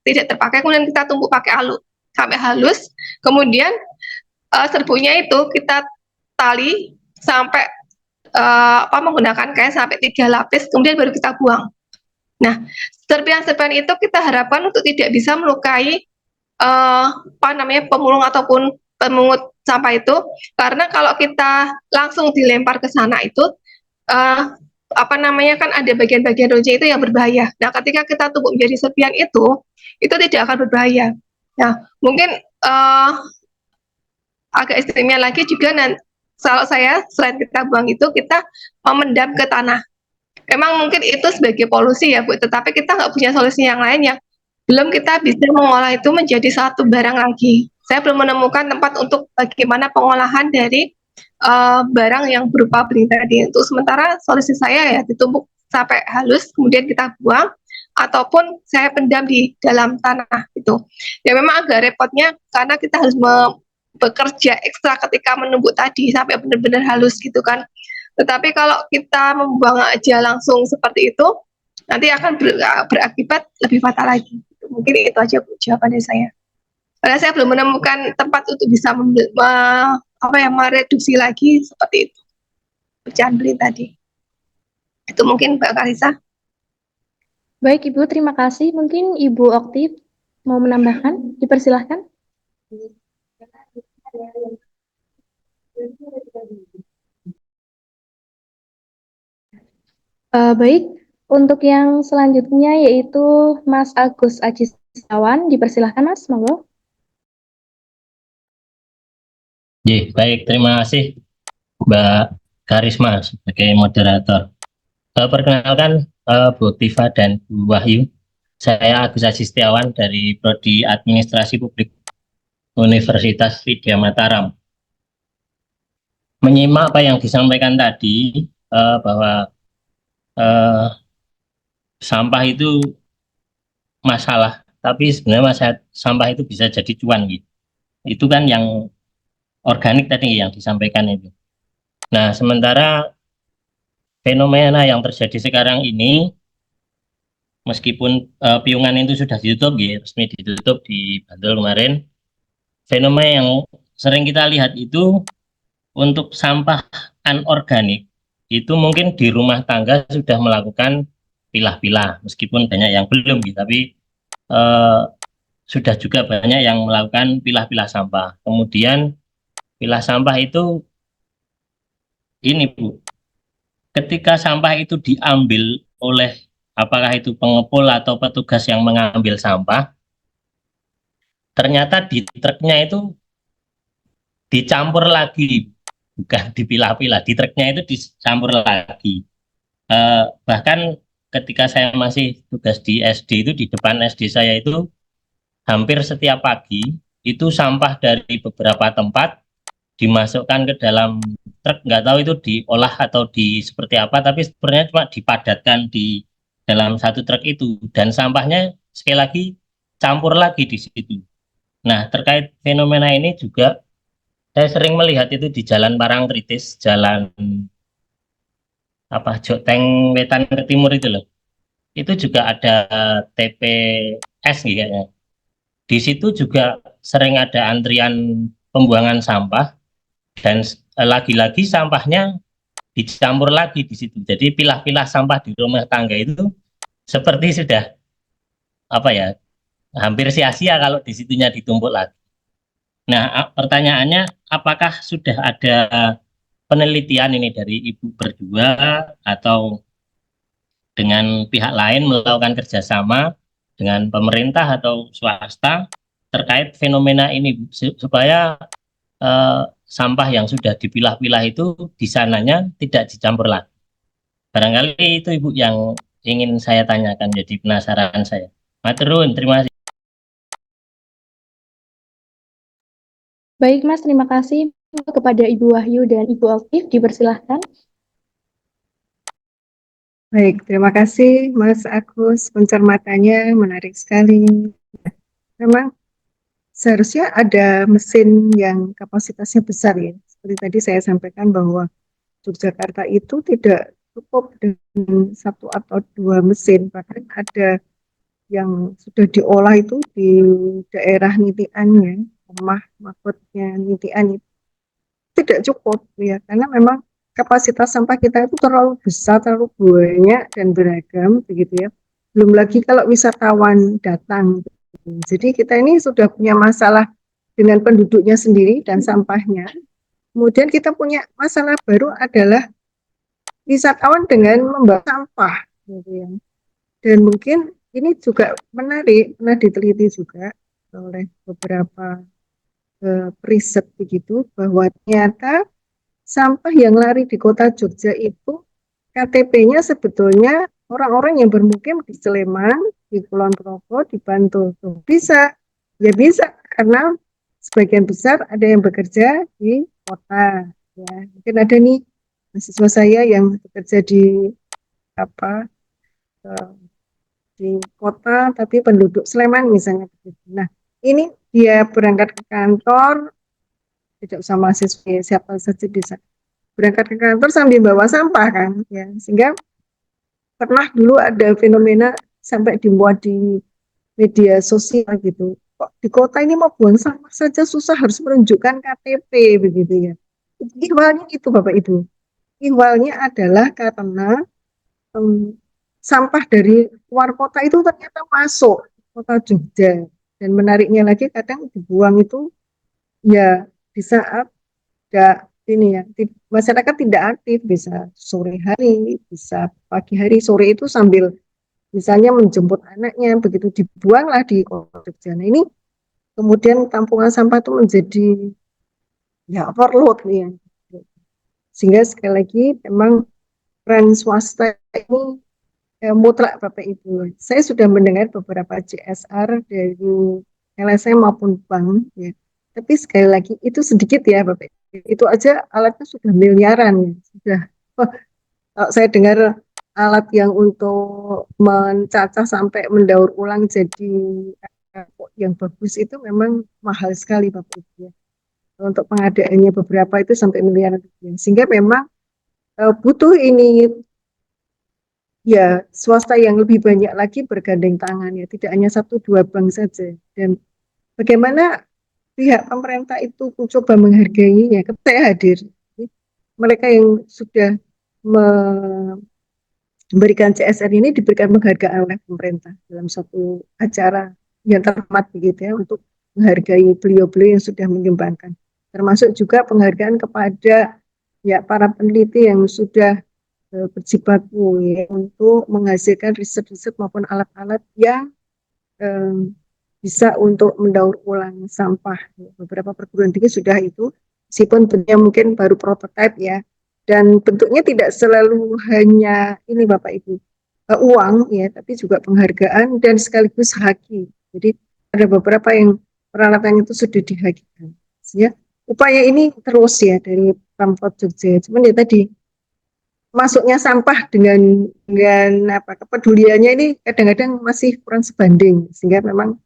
tidak terpakai, kemudian kita tumbuk pakai alu sampai halus, kemudian serbunya itu kita tali sampai menggunakan kain sampai 3 lapis, kemudian baru kita buang. Nah, serpihan-serpihan itu kita harapkan untuk tidak bisa melukai pemulung ataupun pemungut sampah itu, karena kalau kita langsung dilempar ke sana itu kan ada bagian-bagian runcing itu yang berbahaya. Nah, ketika kita tumbuk menjadi serpihan itu tidak akan berbahaya. Nah, mungkin agak istimewa lagi juga kalau saya selain kita buang itu, kita memendam ke tanah. Emang mungkin itu sebagai polusi ya Bu, tetapi kita nggak punya solusi yang lain yang belum kita bisa mengolah itu menjadi satu barang lagi. Saya belum menemukan tempat untuk bagaimana pengolahan dari barang yang berupa beling tadi. Untuk sementara solusi saya ya ditumbuk sampai halus, kemudian kita buang, ataupun saya pendam di dalam tanah itu. Ya memang agak repotnya karena kita harus bekerja ekstra ketika menumbuk tadi sampai benar-benar halus gitu kan. Tetapi kalau kita membuang aja langsung seperti itu, nanti akan berakibat lebih fatal lagi. Mungkin itu aja Bu, jawaban dari saya. Karena saya belum menemukan tempat untuk bisa mereduksi lagi seperti itu. Pecahan beling tadi. Itu mungkin Mbak Karisa. Baik Ibu, terima kasih. Mungkin Ibu Okti mau menambahkan, dipersilahkan. Baik, untuk yang selanjutnya yaitu Mas Agus Aji Setiawan, dipersilahkan Mas, monggo. Baik, terima kasih Mbak Karisma sebagai moderator. Perkenalkan Bu Tifa dan Bu Wahyu. Saya Agus Aji Setiawan dari Prodi Administrasi Publik Universitas Widya Mataram. Menyimak apa yang disampaikan tadi, bahwa sampah itu masalah, tapi sebenarnya sampah itu bisa jadi cuan gitu. Itu kan yang organik tadi yang disampaikan itu. Nah, sementara fenomena yang terjadi sekarang ini, meskipun piungan itu sudah ditutup, resmi ditutup di Bantul kemarin, fenomena yang sering kita lihat itu untuk sampah anorganik, itu mungkin di rumah tangga sudah melakukan pilah-pilah, meskipun banyak yang belum, tapi sudah juga banyak yang melakukan pilah-pilah sampah. Kemudian pilah sampah itu, ini Bu, ketika sampah itu diambil oleh apakah itu pengepul atau petugas yang mengambil sampah, ternyata di truknya itu dicampur lagi, bukan dipilah-pilah, di truknya itu dicampur lagi. Bahkan ketika saya masih tugas di SD itu, di depan SD saya itu hampir setiap pagi itu sampah dari beberapa tempat dimasukkan ke dalam truk, nggak tahu itu diolah atau di seperti apa, tapi sebenarnya cuma dipadatkan di dalam satu truk itu, dan sampahnya sekali lagi campur lagi di situ. Nah, terkait fenomena ini juga saya sering melihat itu di Jalan Parangtritis, jalan Joteng Wetan ke Timur itu loh. Itu juga ada TPS kayaknya. Di situ juga sering ada antrian pembuangan sampah, dan lagi-lagi sampahnya dicampur lagi di situ. Jadi pilah-pilah sampah di rumah tangga itu seperti sudah hampir sia-sia kalau di situnya ditumpuk lagi. Nah, pertanyaannya, apakah sudah ada penelitian ini dari Ibu berdua atau dengan pihak lain melakukan kerjasama dengan pemerintah atau swasta terkait fenomena ini, supaya sampah yang sudah dipilah-pilah itu di sananya tidak dicampur lagi? Barangkali itu Ibu yang ingin saya tanyakan, jadi penasaran saya. Maturun, terima kasih. Baik Mas, terima kasih kepada Ibu Wahyu dan Ibu Okti, dipersilahkan. Baik, terima kasih Mas Agus, pencermatannya menarik sekali. Memang seharusnya ada mesin yang kapasitasnya besar ya. Seperti tadi saya sampaikan bahwa Yogyakarta itu tidak cukup dengan satu atau dua mesin, bahkan ada yang sudah diolah itu di daerah Nitiannya, rumah maksudnya Nitian itu tidak cukup ya, karena memang kapasitas sampah kita itu terlalu besar, terlalu banyak dan beragam begitu ya. Belum lagi kalau wisatawan datang. Jadi kita ini sudah punya masalah dengan penduduknya sendiri dan sampahnya. Kemudian kita punya masalah baru adalah wisatawan dengan membawa sampah gitu ya. Dan mungkin ini juga menarik, pernah diteliti juga oleh beberapa riset begitu, bahwa ternyata sampah yang lari di kota Jogja itu KTP-nya sebetulnya orang-orang yang bermukim di Sleman, di Kulon Progo, di Bantul. Tuh, bisa, ya bisa karena sebagian besar ada yang bekerja di kota. Ya, mungkin ada nih mahasiswa saya yang bekerja di apa di kota tapi penduduk Sleman misalnya begitu. Nah, ini dia berangkat ke kantor, tidak usah mahasiswa, siapa saja bisa berangkat ke kantor sambil bawa sampah kan, ya. Sehingga pernah dulu ada fenomena sampai dimuat di media sosial gitu. Kok di kota ini mau buang sampah saja susah, harus menunjukkan KTP begitu ya. Ihwalnya itu Bapak Ibu. Ihwalnya adalah karena sampah dari luar kota itu ternyata masuk kota Jogja. Dan menariknya lagi kadang dibuang itu ya di saat ini ya, masyarakat tidak aktif, bisa sore hari, bisa pagi hari, sore itu sambil misalnya menjemput anaknya, begitu dibuanglah di kota Jogja. Nah, ini kemudian tampungan sampah itu menjadi ya overload nih ya. Sehingga sekali lagi memang peran swasta ini mutlak Bapak Ibu. Saya sudah mendengar beberapa CSR dari LSM maupun bank ya. Tapi sekali lagi itu sedikit ya Bapak Ibu. Itu aja alatnya sudah miliaran ya. Sudah kalau saya dengar alat yang untuk mencacah sampai mendaur ulang jadi yang bagus itu memang mahal sekali Bapak Ibu ya. Untuk pengadaannya beberapa itu sampai miliaran rupiah. Sehingga memang butuh ini ya swasta yang lebih banyak lagi bergandeng tangan ya, tidak hanya satu dua bank saja. Dan bagaimana pihak pemerintah itu mencoba menghargainya, saya hadir. Mereka yang sudah memberikan CSR ini diberikan penghargaan oleh pemerintah dalam satu acara yang terhormat begitu ya, untuk menghargai beliau-beliau yang sudah menyumbangkan. Termasuk juga penghargaan kepada ya para peneliti yang sudah berjibaku ya, untuk menghasilkan riset-riset maupun alat-alat yang bisa untuk mendaur ulang sampah. Beberapa perguruan tinggi sudah itu, meskipun bentuknya mungkin baru prototipe ya, dan bentuknya tidak selalu hanya ini Bapak Ibu uang ya, tapi juga penghargaan dan sekaligus haki. Jadi ada beberapa yang peralatan itu sudah dihakikan. Ya, upaya ini terus ya dari Pemkot Jogja. Cuman ya tadi masuknya sampah dengan apa kepeduliannya ini kadang-kadang masih kurang sebanding, sehingga memang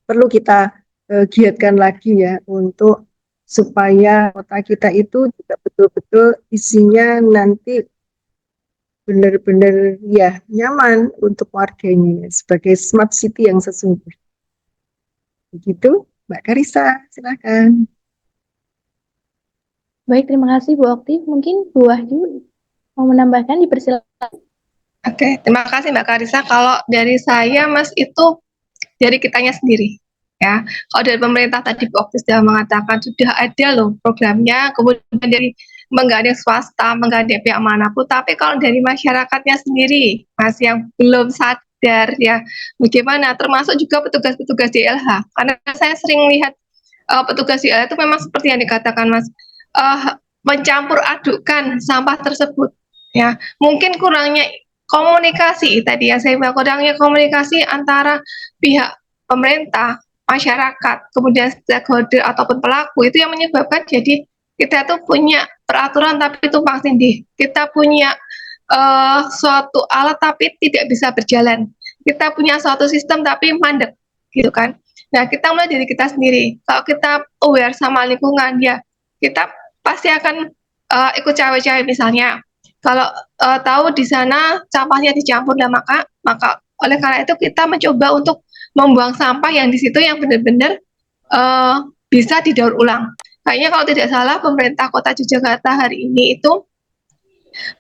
perlu kita giatkan lagi ya untuk supaya kota kita itu juga betul-betul isinya nanti benar-benar ya nyaman untuk warganya sebagai smart city yang sesungguhnya. Begitu, Mbak Karissa, silakan. Baik, terima kasih Bu Okti. Mungkin Bu Wahyu mau menambahkan, dipersilakan. Oke, terima kasih Mbak Karissa. Kalau dari saya, Mas, itu dari kitanya sendiri. Ya, kalau dari pemerintah tadi Bu Okti sudah mengatakan sudah ada loh programnya, kemudian dari menggandeng swasta, menggandeng pihak manapun. Tapi kalau dari masyarakatnya sendiri, Mas, yang belum sadar ya, bagaimana? Termasuk juga petugas-petugas DLH. Karena saya sering lihat petugas DLH itu memang seperti yang dikatakan Mas, mencampur adukkan sampah tersebut. Ya, mungkin kurangnya komunikasi tadi yang saya bilang, kurangnya komunikasi antara pihak pemerintah, masyarakat, kemudian stakeholder ataupun pelaku, itu yang menyebabkan jadi kita tuh punya peraturan tapi tumpang tindih. Kita punya suatu alat tapi tidak bisa berjalan. Kita punya suatu sistem tapi mandek, gitu kan. Nah, kita mulai dari kita sendiri. Kalau kita aware sama lingkungan, ya kita pasti akan ikut cawe-cawe misalnya. Kalau tahu di sana sampahnya dicampur, dan maka oleh karena itu kita mencoba untuk membuang sampah yang di situ yang benar-benar bisa didaur ulang. Kayaknya kalau tidak salah pemerintah Kota Yogyakarta hari ini itu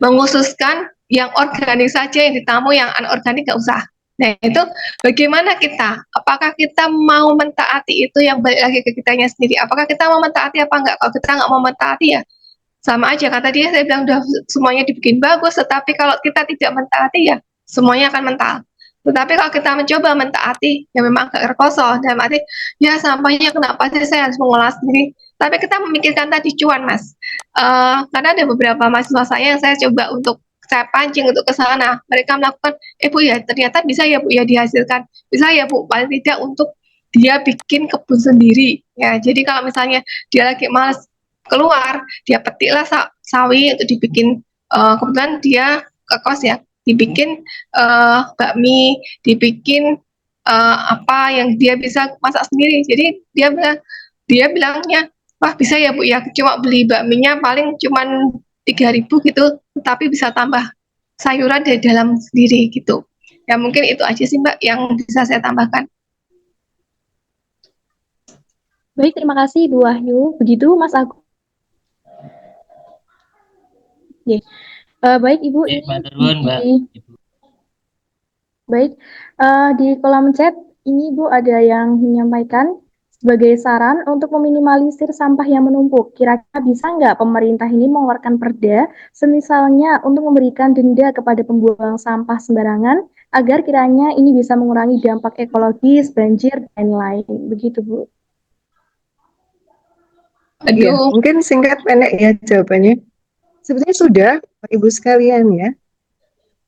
mengkhususkan yang organik saja yang ditamu, yang anorganik nggak usah. Nah, itu bagaimana kita? Apakah kita mau mentaati itu, yang balik lagi ke kitanya sendiri? Apakah kita mau mentaati apa enggak? Kalau kita nggak mau mentaati ya sama aja, kata dia, saya bilang udah semuanya dibikin bagus, tetapi kalau kita tidak mentaati ya semuanya akan mental. Tetapi kalau kita mencoba mentaati, ya memang agak rekoso, dalam arti, ya sampahnya kenapa sih saya harus mengolah sendiri. Tapi kita memikirkan tadi cuan, Mas. Karena ada beberapa mahasiswa saya yang saya coba untuk saya pancing untuk ke sana. Mereka melakukan, Bu ya ternyata bisa ya Bu ya dihasilkan. Bisa ya Bu, paling tidak untuk dia bikin kebun sendiri. Ya, jadi kalau misalnya dia lagi malas keluar, dia petiklah sawi untuk dibikin, kebetulan dia ke kos ya, dibikin bakmi, dibikin apa yang dia bisa masak sendiri. Jadi dia bilangnya, wah bisa ya Bu ya, cuma beli bakminya paling cuman 3.000 gitu, tapi bisa tambah sayuran dari dalam sendiri gitu. Ya mungkin itu aja sih Mbak yang bisa saya tambahkan. Baik, terima kasih Bu Wahyu. Begitu Mas Agung. Oke. Baik Ibu, Oke, ini matur nuwun, Mbak. baik, di kolom chat ini Bu ada yang menyampaikan sebagai saran untuk meminimalisir sampah yang menumpuk. Kira-kira bisa nggak pemerintah ini mengeluarkan perda, semisalnya untuk memberikan denda kepada pembuang sampah sembarangan, agar kiranya ini bisa mengurangi dampak ekologis, banjir, dan lain. Begitu Bu. Ya, Aduh, mungkin singkat pendek ya jawabannya. Sebetulnya sudah, Bapak Ibu sekalian ya,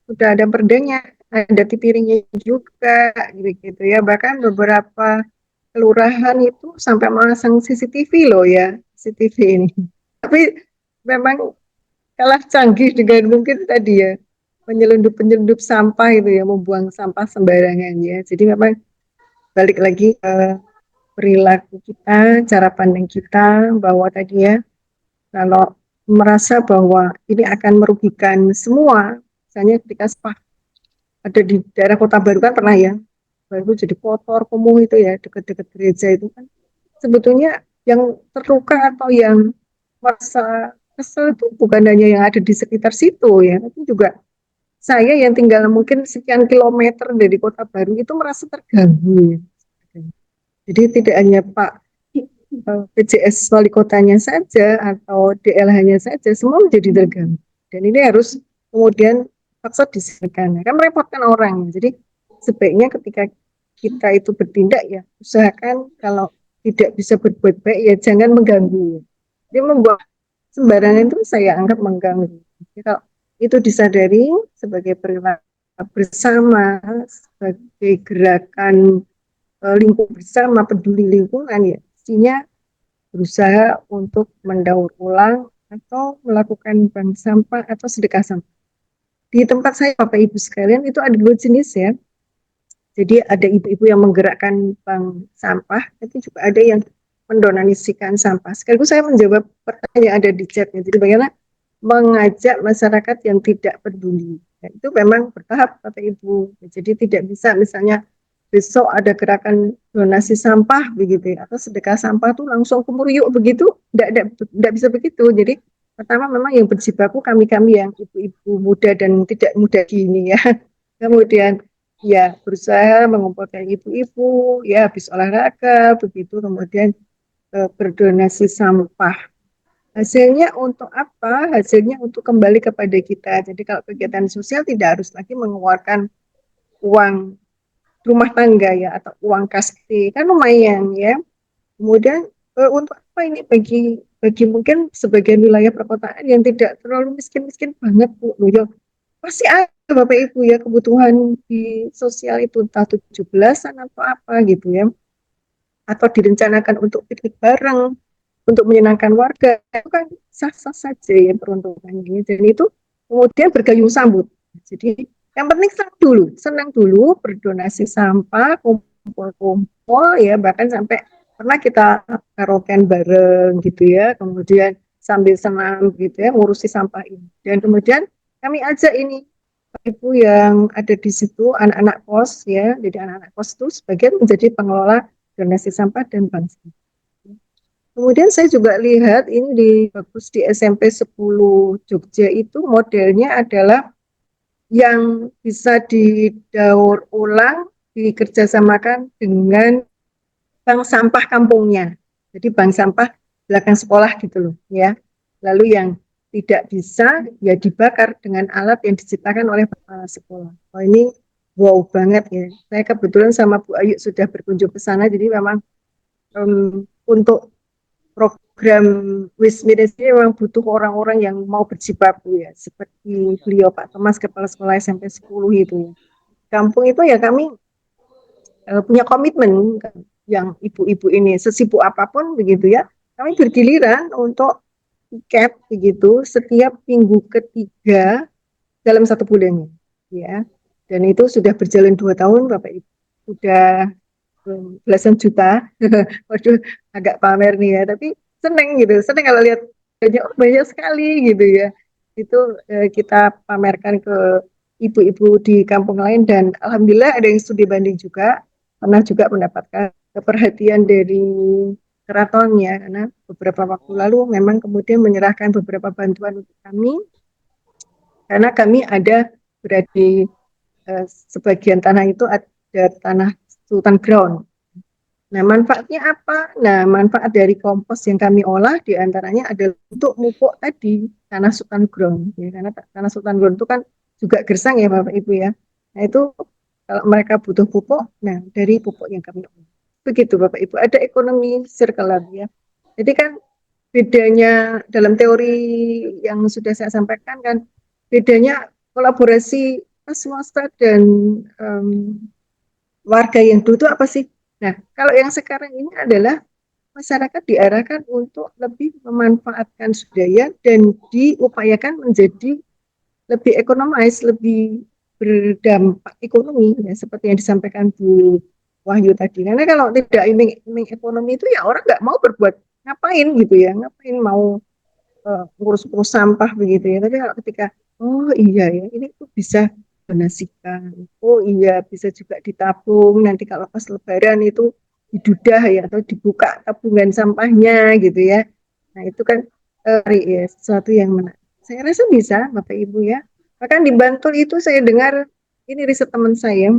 sudah ada perdanya, ada tipiringnya juga, gitu ya. Bahkan beberapa kelurahan itu sampai memasang CCTV loh ya, CCTV ini. Tapi memang kalah canggih dengan mungkin tadi ya, penyelundup-penyelundup sampah itu ya, membuang sampah sembarangan ya. Jadi memang balik lagi ke perilaku kita, cara pandang kita, bahwa tadi ya, kalau merasa bahwa ini akan merugikan semua, misalnya ketika sampah ada di daerah Kota Baru kan pernah ya, baru jadi kotor, kumuh itu ya, dekat-dekat gereja itu kan, sebetulnya yang terluka atau yang merasa kesel itu bukan hanya yang ada di sekitar situ ya, tapi juga saya yang tinggal mungkin sekian kilometer dari Kota Baru itu merasa terganggu ya. Jadi tidak hanya Pak PJS wali kotanya saja atau DLH-nya saja, semua menjadi terganggu. Dan ini harus kemudian paksa diselesaikan. Kan merepotkan orang. Jadi sebaiknya ketika kita itu bertindak ya, usahakan kalau tidak bisa berbuat baik ya jangan mengganggu. Jadi membuat sembarangan itu saya anggap mengganggu. Jadi kalau itu disadari sebagai perilaku bersama, sebagai gerakan lingkup bersama peduli lingkungan ya, mestinya berusaha untuk mendaur ulang atau melakukan bank sampah atau sedekah sampah. Di tempat saya Bapak Ibu sekalian itu ada dua jenis ya. Jadi ada ibu-ibu yang menggerakkan bank sampah, tapi juga ada yang mendonasikan sampah. Sekaligus saya menjawab pertanyaan yang ada di chatnya. Jadi bagaimana mengajak masyarakat yang tidak peduli. Nah, itu memang bertahap Bapak Ibu. Jadi tidak bisa misalnya besok ada gerakan donasi sampah begitu ya, atau sedekah sampah tuh langsung kumur yuk begitu, tidak bisa begitu. Jadi pertama memang yang berjibaku kami-kami yang ibu-ibu muda dan tidak muda gini ya. Kemudian ya berusaha mengumpulkan ibu-ibu ya habis olahraga begitu, kemudian berdonasi sampah. Hasilnya untuk apa? Hasilnya untuk kembali kepada kita. Jadi kalau kegiatan sosial tidak harus lagi mengeluarkan uang rumah tangga ya atau uang kasti, kan lumayan ya. Kemudian untuk apa ini bagi mungkin sebagian wilayah perkotaan yang tidak terlalu miskin-miskin banget Bu. Ya, pasti ada Bapak Ibu ya kebutuhan di sosial itu entah 17-an atau apa gitu ya. Atau direncanakan untuk piknik bareng, untuk menyenangkan warga, itu kan sah-sah saja ya peruntukannya. Dan itu kemudian bergayung sambut. Jadi yang penting senang dulu berdonasi sampah, kumpul-kumpul ya, bahkan sampai pernah kita karaokean bareng gitu ya, kemudian sambil senam gitu ya, ngurusi sampah ini. Dan kemudian kami ajak ini ibu yang ada di situ, anak-anak kos ya, jadi anak-anak kos itu sebagian menjadi pengelola donasi sampah dan bank sampah. Kemudian saya juga lihat ini di bagus di SMP 10 Jogja itu modelnya adalah yang bisa didaur ulang, dikerjasamakan dengan bank sampah kampungnya. Jadi bank sampah belakang sekolah gitu loh ya. Lalu yang tidak bisa ya dibakar dengan alat yang diciptakan oleh sekolah. Oh ini wow banget ya. Saya kebetulan sama Bu Ayu sudah berkunjung ke sana, jadi memang untuk program Wismides ini memang butuh orang-orang yang mau berjibaku ya, seperti beliau Pak Thomas, Kepala Sekolah SMP 10 itu ya. Kampung itu ya kami punya komitmen yang ibu-ibu ini, sesibuk apapun begitu ya, kami bergiliran untuk tiket begitu setiap minggu ketiga dalam 1 bulannya ya. Dan itu sudah berjalan 2 tahun Bapak Ibu, sudah belasan juta. Waduh, agak pamer nih ya, tapi seneng gitu, seneng kalau lihat banyak sekali gitu ya. Itu kita pamerkan ke ibu-ibu di kampung lain, dan alhamdulillah ada yang studi banding juga, pernah juga mendapatkan perhatian dari keraton ya, karena beberapa waktu lalu memang kemudian menyerahkan beberapa bantuan untuk kami, karena kami ada berada di sebagian tanah itu ada tanah Sultan Ground. Nah, manfaatnya apa? Nah, manfaat dari kompos yang kami olah diantaranya adalah untuk pupuk tadi, tanah Sultan Ground. Ya, karena tanah Sultan Ground itu kan juga gersang ya Bapak Ibu ya. Nah, itu kalau mereka butuh pupuk, nah dari pupuk yang kami olah. Begitu Bapak Ibu, ada ekonomi circular ya. Jadi kan bedanya dalam teori yang sudah saya sampaikan kan, bedanya kolaborasi swasta dan warga yang dulu itu apa sih? Nah, kalau yang sekarang ini adalah masyarakat diarahkan untuk lebih memanfaatkan sumber dan diupayakan menjadi lebih ekonomis, lebih berdampak ekonomi, ya, seperti yang disampaikan Bu Wahyu tadi. Karena kalau tidak iming ekonomi itu ya orang nggak mau berbuat ngapain gitu ya, ngapain mau ngurus-ngurus sampah begitu ya. Tapi kalau ketika oh iya ya ini tuh bisa donasikan, oh iya bisa juga ditabung nanti kalau pas Lebaran itu didudah ya atau dibuka tabungan sampahnya gitu ya. Nah itu kan ya, sesuatu yang menarik. Saya rasa bisa Bapak Ibu ya. Bahkan di Bantul itu saya dengar ini riset teman saya,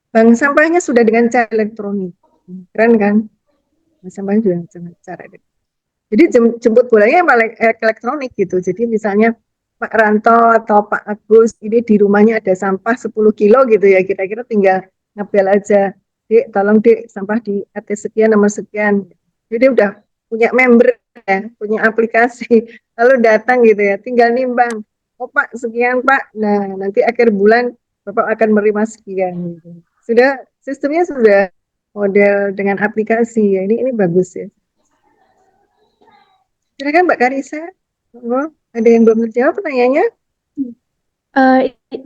bank sampahnya sudah dengan cara elektronik. Keren kan? Bank sampahnya sudah dengan cara elektronik. Jadi jemput bolanya elektronik gitu. Jadi misalnya Pak Ranto atau Pak Agus ini di rumahnya ada sampah 10 kilo gitu ya, kira-kira tinggal ngabel aja, Dek tolong Dek sampah di RT sekian nomor sekian. Jadi udah punya member ya, punya aplikasi, lalu datang gitu ya, tinggal nimbang. Oh Pak sekian Pak, nah nanti akhir bulan Bapak akan menerima sekian. Gitu. Sudah sistemnya sudah model dengan aplikasi ya, ini bagus ya. Silakan Mbak Karisa. Oh, ada yang belum terjawab pertanyaannya?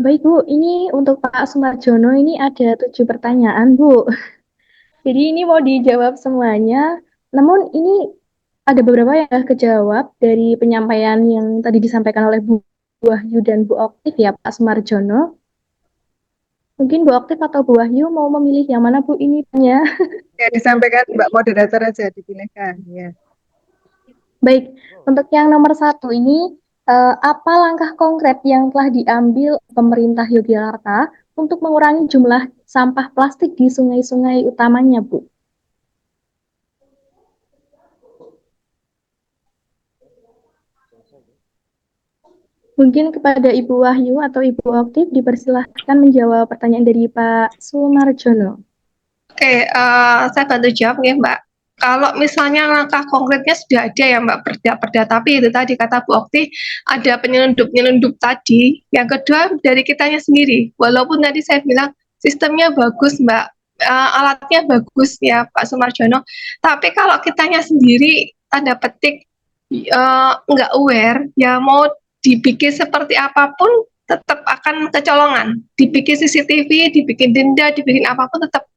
Baik Bu, ini untuk Pak Sumarjono ini ada 7 pertanyaan Bu. Jadi ini mau dijawab semuanya, namun ini ada beberapa yang sudah kejawab dari penyampaian yang tadi disampaikan oleh Bu Wahyu dan Bu Oktif ya Pak Sumarjono. Mungkin Bu Oktif atau Bu Wahyu mau memilih yang mana Bu ini punya? Ya, disampaikan Mbak moderator aja dipilihkan. Ya. Baik, untuk yang nomor 1 ini, apa langkah konkret yang telah diambil pemerintah Yogyakarta untuk mengurangi jumlah sampah plastik di sungai-sungai utamanya, Bu? Mungkin kepada Ibu Wahyu atau Ibu Oktif dipersilahkan menjawab pertanyaan dari Pak Sumarjono. Oke, saya bantu jawab ya Mbak. Kalau misalnya langkah konkretnya sudah ada ya Mbak, perda, tapi itu tadi kata Bu Okti, ada penyelundup-penyelundup tadi. Yang kedua dari kitanya sendiri, walaupun tadi saya bilang sistemnya bagus Mbak, alatnya bagus ya Pak Sumarjono, tapi kalau kitanya sendiri tanda petik nggak aware, ya mau dibikin seperti apapun tetap akan kecolongan. Dibikin CCTV, dibikin denda, dibikin apapun tetap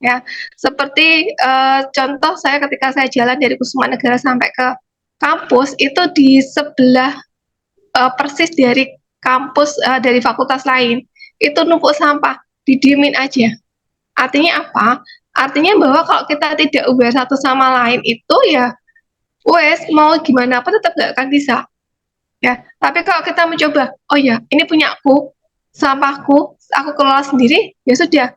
ya. Seperti contoh saya ketika saya jalan dari Kusuma Negara sampai ke kampus itu di sebelah persis dari kampus dari fakultas lain itu numpuk sampah, didiemin aja. Artinya apa? Artinya bahwa kalau kita tidak aware satu sama lain itu ya wes mau gimana pun tetap nggak akan bisa ya. Tapi kalau kita mencoba, oh ya ini punyaku, sampahku, aku kelola sendiri, ya sudah.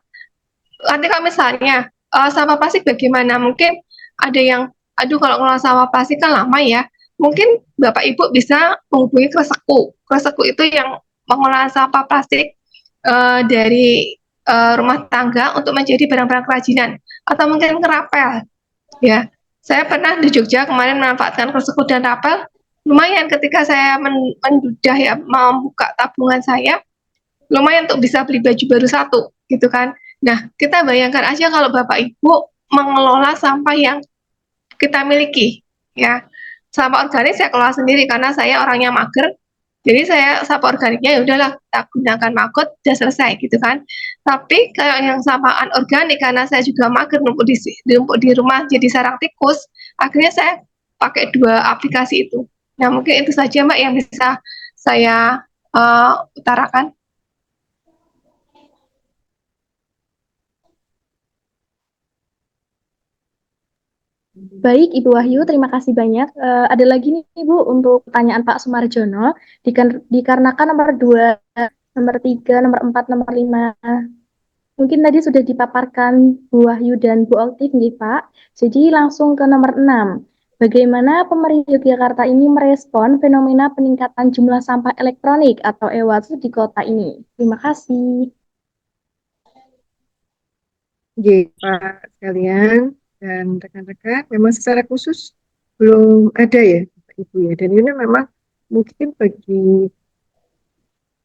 Nanti kalau misalnya sampah plastik bagaimana? Mungkin ada yang, aduh kalau ngelola sampah plastik kan lama ya. Mungkin Bapak Ibu bisa menghubungi Kresekku. Kresekku itu yang mengelola sampah plastik dari rumah tangga untuk menjadi barang-barang kerajinan atau mungkin kerapel ya. Saya pernah di Jogja kemarin memanfaatkan kersekutu dan rapel, lumayan ketika saya mendudah ya membuka tabungan saya, lumayan untuk bisa beli baju baru satu gitu kan. Nah, kita bayangkan aja kalau Bapak Ibu mengelola sampah yang kita miliki ya. Sampah organik saya kelola sendiri karena saya orangnya mager. Jadi saya sampah organiknya ya udahlah kita gunakan makut udah selesai gitu kan. Tapi kayak yang sampah anorganik karena saya juga mager numpuk di rumah jadi sarang tikus, akhirnya saya pakai 2 aplikasi itu. Nah, mungkin itu saja Mbak yang bisa saya utarakan. Baik, Ibu Wahyu, terima kasih banyak. Ada lagi nih, Ibu, untuk pertanyaan Pak Sumarjono. Dikarenakan nomor 2, nomor 3, nomor 4, nomor 5, mungkin tadi sudah dipaparkan Bu Wahyu dan Bu Oktif, nih, Pak. Jadi langsung ke nomor 6. Bagaimana pemerintah Yogyakarta ini merespon fenomena peningkatan jumlah sampah elektronik atau EWAS di kota ini? Terima kasih. Pak sekalian dan rekan-rekan, memang secara khusus belum ada ya Bapak Ibu ya, dan ini memang mungkin bagi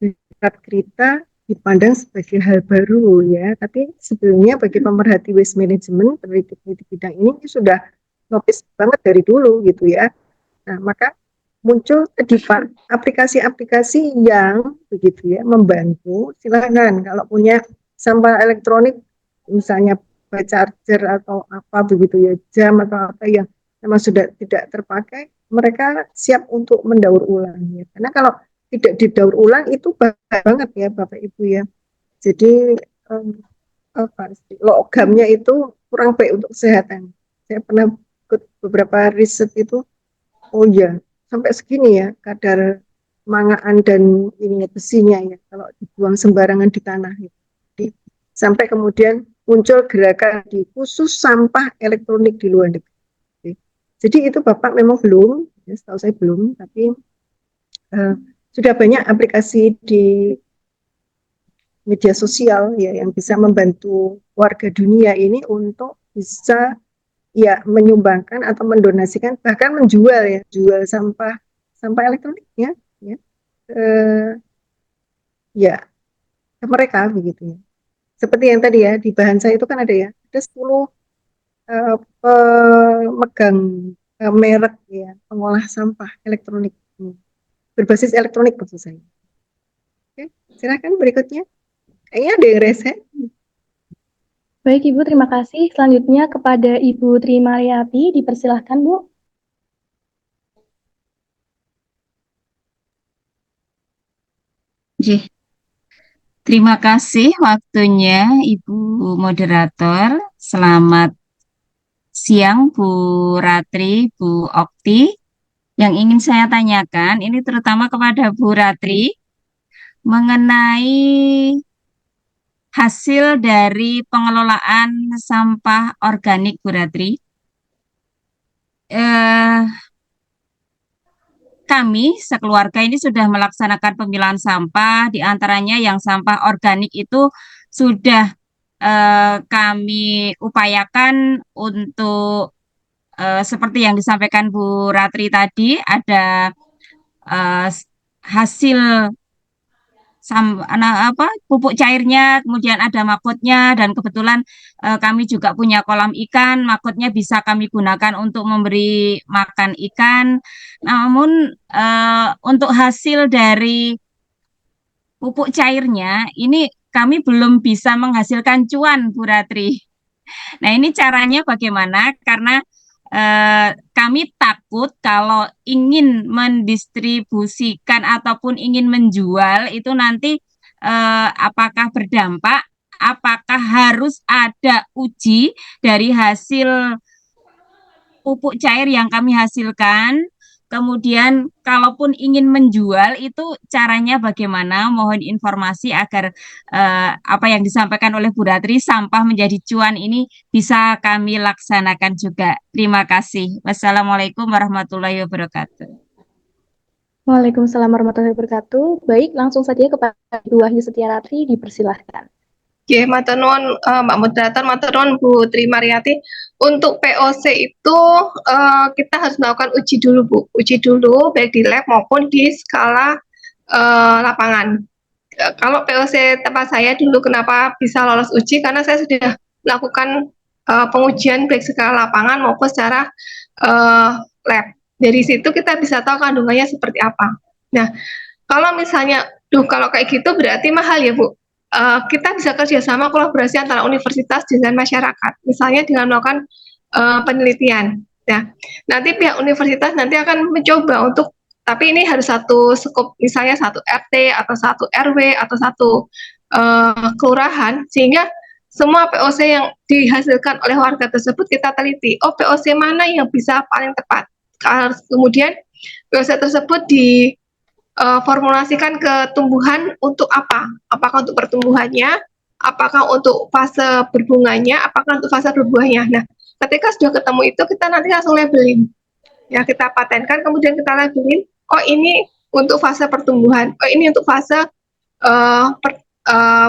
kita dipandang sebagai hal baru ya, tapi sebelumnya bagi pemerhati waste management, peneliti bidang ini sudah notice banget dari dulu gitu ya. Nah, maka muncul tadi Pak, aplikasi-aplikasi yang begitu ya membantu. Silakan kalau punya sampah elektronik, misalnya charger atau apa begitu ya, jam atau apa yang memang sudah tidak terpakai, mereka siap untuk mendaur ulang ya. Karena kalau tidak didaur ulang itu bahaya banget ya Bapak Ibu ya. Jadi logamnya itu kurang baik untuk kesehatan. Saya pernah ikut beberapa riset itu, oh ya sampai segini ya kadar mangaan dan ini besinya ya kalau dibuang sembarangan di tanah itu. Jadi, sampai kemudian muncul gerakan di khusus sampah elektronik di luar negeri. Jadi itu Bapak memang belum, ya, setahu saya belum, tapi sudah banyak aplikasi di media sosial ya yang bisa membantu warga dunia ini untuk bisa ya menyumbangkan atau mendonasikan bahkan menjual ya, jual sampah elektroniknya ya ya ke mereka begitu ya. Seperti yang tadi ya di bahan saya itu kan ada ya, ada 10 pemegang merek ya pengolah sampah elektronik berbasis elektronik maksud saya. Oke, silakan berikutnya. Kayaknya ada yang rese. Baik, Ibu, terima kasih. Selanjutnya kepada Ibu Tri Mariati, dipersilahkan, Bu. Terima kasih waktunya Ibu Moderator. Selamat siang Bu Ratri, Bu Okti. Yang ingin saya tanyakan ini terutama kepada Bu Ratri mengenai hasil dari pengelolaan sampah organik Bu Ratri. Kami sekeluarga ini sudah melaksanakan pemilahan sampah, di antaranya yang sampah organik itu sudah kami upayakan untuk seperti yang disampaikan Bu Ratri tadi, ada hasil pupuk cairnya, kemudian ada makutnya, dan kebetulan kami juga punya kolam ikan, makutnya bisa kami gunakan untuk memberi makan ikan. Namun untuk hasil dari pupuk cairnya ini kami belum bisa menghasilkan cuan, Bu Ratri. Nah, ini caranya bagaimana? Karena kami takut kalau ingin mendistribusikan ataupun ingin menjual itu nanti apakah berdampak, apakah harus ada uji dari hasil pupuk cair yang kami hasilkan. Kemudian kalaupun ingin menjual itu caranya bagaimana? Mohon informasi agar apa yang disampaikan oleh Bu Ratri sampah menjadi cuan ini bisa kami laksanakan juga. Terima kasih. Wassalamualaikum warahmatullahi wabarakatuh. Waalaikumsalam warahmatullahi wabarakatuh. Baik, langsung saja kepada Ibu Wahyu Setiaratri, dipersilahkan. Oke, matur nuwun Mbak Moderator, matur nuwun Bu Tri Mariati. Untuk POC itu kita harus melakukan uji dulu Bu, uji dulu baik di lab maupun di skala lapangan. Kalau POC tempat saya dulu kenapa bisa lolos uji karena saya sudah melakukan pengujian baik skala lapangan maupun secara lab. Dari situ kita bisa tahu kandungannya seperti apa. Nah, kalau misalnya, kalau kayak gitu berarti mahal ya Bu. Kita bisa kerjasama kolaborasi antara universitas dengan masyarakat, misalnya dengan melakukan penelitian. Nah, nanti pihak universitas nanti akan mencoba untuk, tapi ini harus satu skop, misalnya satu RT atau satu RW atau satu kelurahan, sehingga semua POC yang dihasilkan oleh warga tersebut kita teliti. Oh, POC mana yang bisa paling tepat. Kemudian POC tersebut formulasikan ke tumbuhan untuk apa? Apakah untuk pertumbuhannya, apakah untuk fase berbunganya, apakah untuk fase berbuahnya. Nah, ketika sudah ketemu itu, kita nanti langsung labeling. Ya, kita patenkan, kemudian kita labelin, oh ini untuk fase pertumbuhan, oh ini untuk fase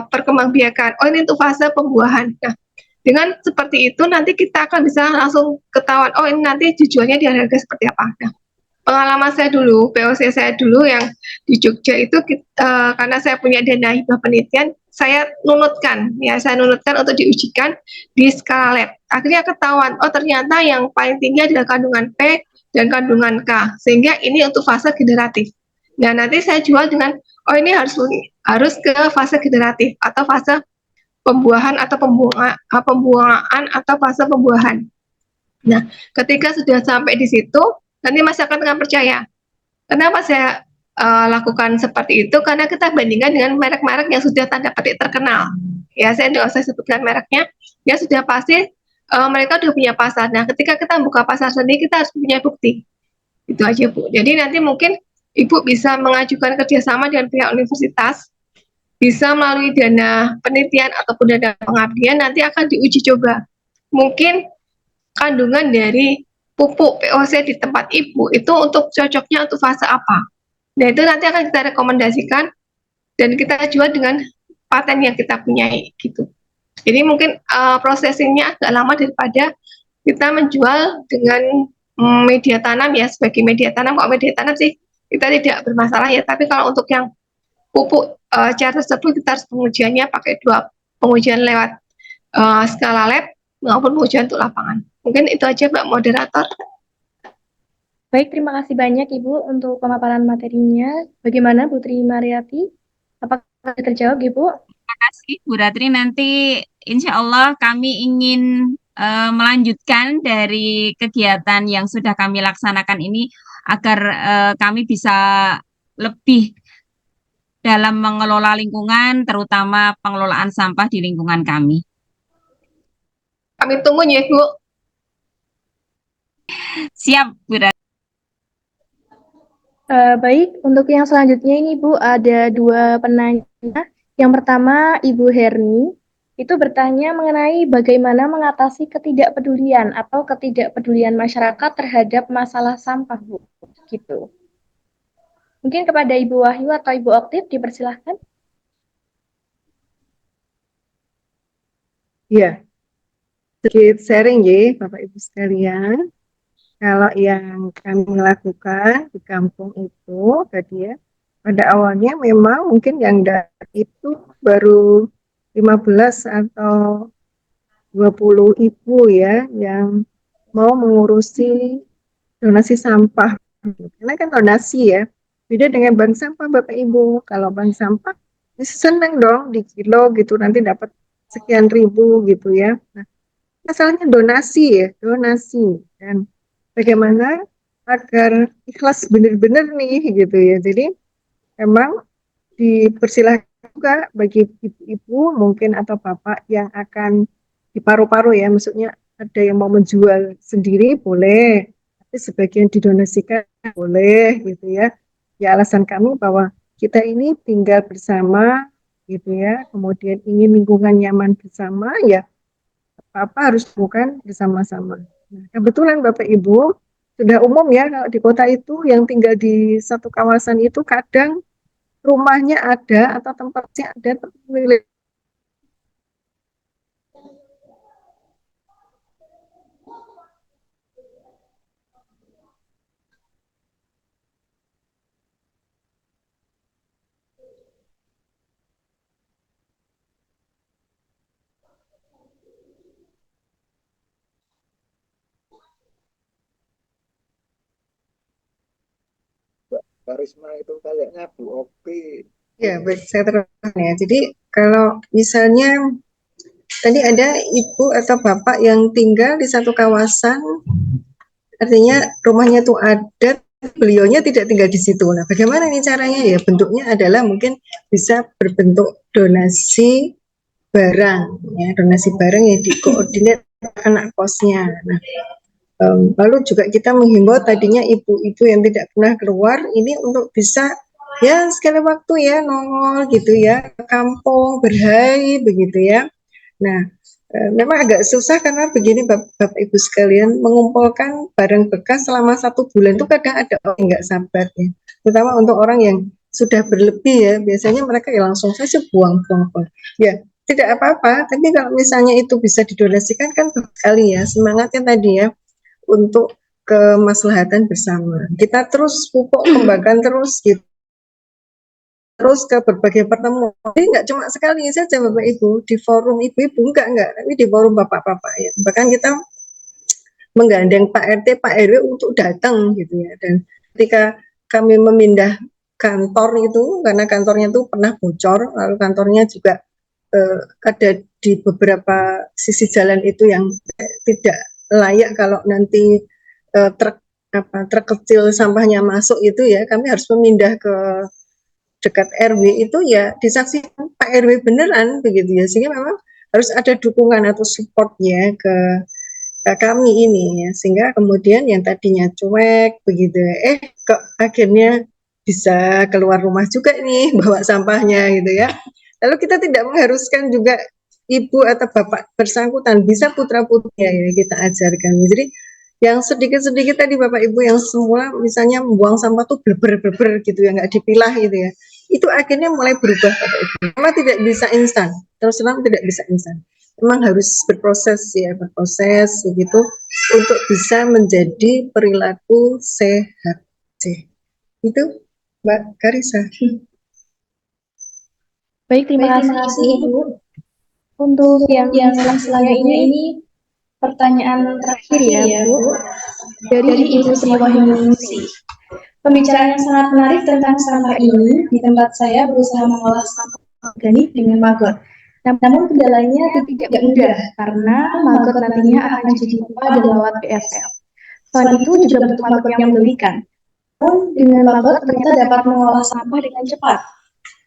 perkembangbiakan, oh ini untuk fase pembuahan. Nah, dengan seperti itu nanti kita akan bisa langsung ketahuan, oh ini nanti tujuannya di harga seperti apa. Nah, pengalaman saya dulu, POC saya dulu yang di Jogja itu karena saya punya dana hibah penelitian, saya nunutkan untuk diujikan di skala lab. Akhirnya ketahuan, oh ternyata yang paling tinggi adalah kandungan P dan kandungan K, sehingga ini untuk fase generatif. Nah, nanti saya jual dengan, oh ini harus ke fase generatif atau fase pembuahan atau pembuangan atau fase pembuahan. Nah, ketika sudah sampai di situ, nanti masyarakat akan percaya. Kenapa saya lakukan seperti itu? Karena kita bandingkan dengan merek-merek yang sudah tanda petik terkenal. Ya, saya tidak usah sebutkan mereknya. Ya sudah pasti mereka sudah punya pasar. Nah, ketika kita buka pasar sendiri, kita harus punya bukti. Itu aja, Bu. Jadi nanti mungkin Ibu bisa mengajukan kerjasama dengan pihak universitas, bisa melalui dana penelitian ataupun dana pengabdian, nanti akan diuji coba. Mungkin kandungan dari pupuk POC di tempat ibu itu untuk cocoknya untuk fase apa. Nah, itu nanti akan kita rekomendasikan dan kita jual dengan paten yang kita punyai gitu. Jadi mungkin prosesnya agak lama daripada kita menjual dengan media tanam ya, sebagai media tanam. Kalau media tanam sih kita tidak bermasalah ya, tapi kalau untuk yang pupuk cara tersebut kita harus pengujiannya pakai 2 pengujian lewat skala lab maupun pengujian untuk lapangan. Mungkin itu aja Mbak Moderator. Baik, terima kasih banyak Ibu untuk pemaparan materinya. Bagaimana Bu Tri Mariati? Apakah terjawab Ibu? Terima kasih Bu Ratri. Nanti insya Allah kami ingin melanjutkan dari kegiatan yang sudah kami laksanakan ini agar kami bisa lebih dalam mengelola lingkungan, terutama pengelolaan sampah di lingkungan kami. Kami tunggu ya Bu. Siap Bu Ratri. Baik, untuk yang selanjutnya ini Bu, ada 2 penanya. Yang pertama, Ibu Herni, itu bertanya mengenai bagaimana mengatasi ketidakpedulian atau ketidakpedulian masyarakat terhadap masalah sampah, Bu. Gitu. Mungkin kepada Ibu Wahyu atau Ibu Oktif, dipersilahkan. Ya, sedikit sharing ya Bapak Ibu sekalian. Kalau yang kami lakukan di kampung itu tadi ya, pada awalnya memang mungkin yang datang itu baru 15 atau 20 ibu ya yang mau mengurusi donasi sampah. Karena kan donasi ya, beda dengan bank sampah Bapak Ibu. Kalau bank sampah seneng dong di kilo gitu nanti dapat sekian ribu gitu ya. Nah, masalahnya donasi ya, donasi dan bagaimana agar ikhlas benar-benar nih gitu ya. Jadi memang dipersilahkan juga bagi ibu-ibu mungkin atau bapak yang akan di paru-paru ya, maksudnya ada yang mau menjual sendiri boleh, tapi sebagian didonasikan boleh gitu ya. Ya alasan kami bahwa kita ini tinggal bersama gitu ya, kemudian ingin lingkungan nyaman bersama ya apa harus bukan bersama-sama. Nah, kebetulan Bapak Ibu sudah umum ya kalau di kota itu yang tinggal di satu kawasan itu kadang rumahnya ada atau tempatnya ada tapi milik Karisma itu kayaknya Bu Okti. ya. Baik, saya terangkan ya. Jadi kalau misalnya tadi ada ibu atau bapak yang tinggal di satu kawasan, artinya rumahnya tuh ada, beliaunya tidak tinggal di situ. Nah, bagaimana nih caranya? Ya bentuknya adalah mungkin bisa berbentuk donasi barang, ya donasi barang yang dikoordinir anak kosnya. Nah, lalu juga kita menghimbau tadinya ibu-ibu yang tidak pernah keluar ini untuk bisa ya sekali waktu ya nongol gitu ya ke kampung berhari begitu ya. Nah, memang agak susah karena begini Bapak Ibu sekalian, mengumpulkan barang bekas selama 1 bulan itu kadang ada orang yang nggak sabar ya, terutama untuk orang yang sudah berlebih ya, biasanya mereka ya langsung saja buang-buang. Ya tidak apa-apa, tapi kalau misalnya itu bisa didonasikan kan bagus sekali ya, semangatnya tadi ya untuk kemaslahatan bersama. Kita terus pupuk kembangkan terus gitu. Terus ke berbagai pertemuan. Jadi nggak cuma sekali saja Bapak Ibu di forum ibu-ibu enggak, tapi di forum bapak-bapak ya. Bahkan kita menggandeng Pak RT, Pak RW untuk datang gitu ya. Dan ketika kami memindah kantor itu karena kantornya itu pernah bocor, lalu kantornya juga ada di beberapa sisi jalan itu yang tidak layak kalau nanti truk kecil sampahnya masuk itu ya, kami harus memindah ke dekat RW itu ya disaksikan Pak RW beneran begitu ya, sehingga memang harus ada dukungan atau supportnya ke kami ini ya, sehingga kemudian yang tadinya cuek begitu kok akhirnya bisa keluar rumah juga nih bawa sampahnya gitu ya. Lalu kita tidak mengharuskan juga ibu atau bapak bersangkutan, bisa putra-putrinya ya kita ajarkan. Jadi yang sedikit-sedikit tadi Bapak Ibu yang semula misalnya membuang sampah tuh berber gitu ya, nggak dipilah gitu ya, itu akhirnya mulai berubah Bapak Ibu. Memang tidak bisa instan, terus terang tidak bisa instan. Memang harus berproses ya, berproses begitu untuk bisa menjadi perilaku sehat. Itu Mbak Karisa. Baik, terima kasih Ibu. Untuk yang selanjutnya ini pertanyaan terakhir ya Bu, dari Ibu Sri Wahyuningsi. Pembicaraan yang sangat menarik tentang sampah ini. Di tempat saya berusaha mengolah sampah organik dengan maggot. Namun kendalanya tidak mudah karena maggot nantinya akan jadi pipa dan lewat BSL. Selain itu juga bentuk maggot yang menggelikan. Namun dengan maggot ternyata dapat mengolah sampah dengan cepat.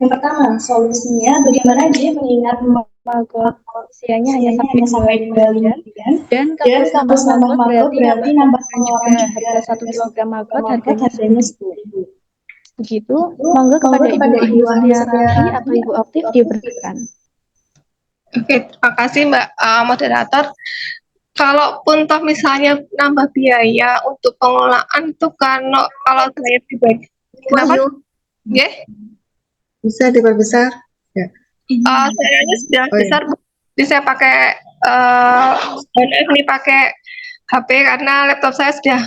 Yang pertama, solusinya bagaimana dia mengingat maggot usianya hanya sampai 2 bulan dan kalau tambah maggot berarti nambahkan juga harga 1 kg maggot harganya 10.000. Begitu, monggo kepada Ibu Astriati atau Ibu Okti diberikan. Oke, terima kasih Mbak Moderator. Kalaupun toh misalnya nambah biaya untuk pengelolaan itu kalau saya pribadi, kenapa? Ya? Bisa diperbesar? Ya. Sayangnya sudah besar, jadi saya pakai ini pakai HP karena laptop saya sudah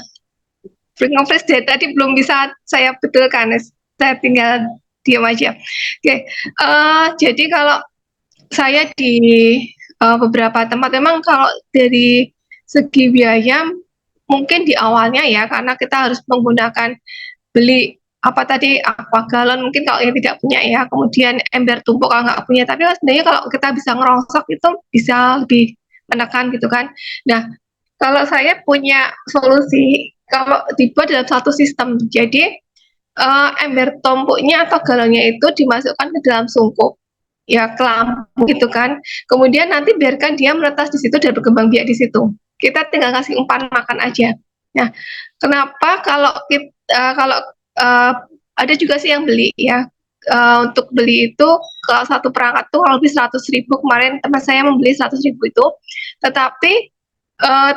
freeze dari tadi belum bisa saya betulkan, saya tinggal diam aja. Oke, jadi kalau saya di beberapa tempat memang kalau dari segi biaya mungkin di awalnya ya, karena kita harus menggunakan beli apa tadi aqua galon mungkin kalau yang tidak punya ya, kemudian ember tumpuk kalau nggak punya, tapi sebenarnya kalau kita bisa ngerongsok itu bisa lebih menekan gitu kan. Nah, kalau saya punya solusi kalau dibuat dalam satu sistem, jadi ember tumpuknya atau galonnya itu dimasukkan ke dalam sungkup ya, kelambu gitu kan, kemudian nanti biarkan dia menetas di situ dan berkembang biak di situ, kita tinggal kasih umpan makan aja. Nah, kenapa kalau ada juga sih yang beli ya, untuk beli itu kalau satu perangkat tuh kalau lebih 100.000, kemarin teman saya membeli 100.000 itu, tetapi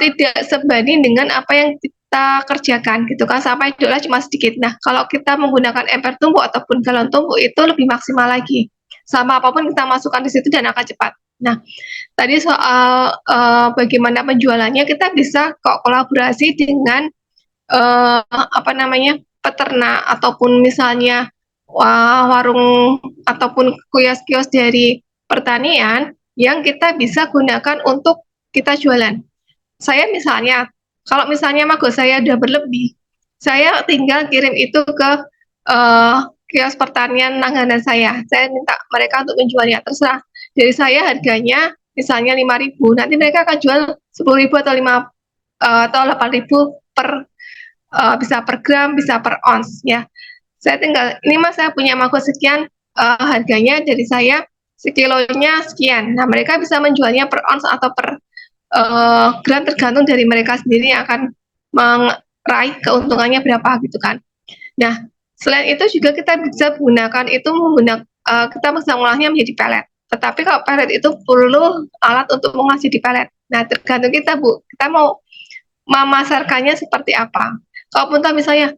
tidak sebanding dengan apa yang kita kerjakan gitu kan sampai jumlah cuma sedikit. Nah, kalau kita menggunakan emper tumbuk ataupun galon tumbuk itu lebih maksimal lagi. Sama apapun kita masukkan di situ dan akan cepat. Nah, tadi soal bagaimana penjualannya kita bisa kok kolaborasi dengan apa namanya peternak ataupun misalnya warung ataupun kios-kios dari pertanian yang kita bisa gunakan untuk kita jualan. Saya misalnya, kalau misalnya maggot saya udah berlebih, saya tinggal kirim itu ke kios pertanian langganan saya. Saya minta mereka untuk menjualnya, terserah. Dari saya harganya misalnya 5.000, nanti mereka akan jual 10.000 atau 8.000 per bisa per gram, bisa per ons ya. Saya tinggal ini Mas saya punya maggot sekian, harganya dari saya sekilonya sekian. Nah, mereka bisa menjualnya per ons atau per gram tergantung dari mereka sendiri yang akan meraih keuntungannya berapa gitu kan. Nah, selain itu juga kita bisa gunakan itu kita bisa mengolahnya menjadi pelet. Tetapi kalau pelet itu perlu alat untuk mengolah jadi pelet. Nah, tergantung kita Bu, kita mau memasarkannya seperti apa. Kalaupun misalnya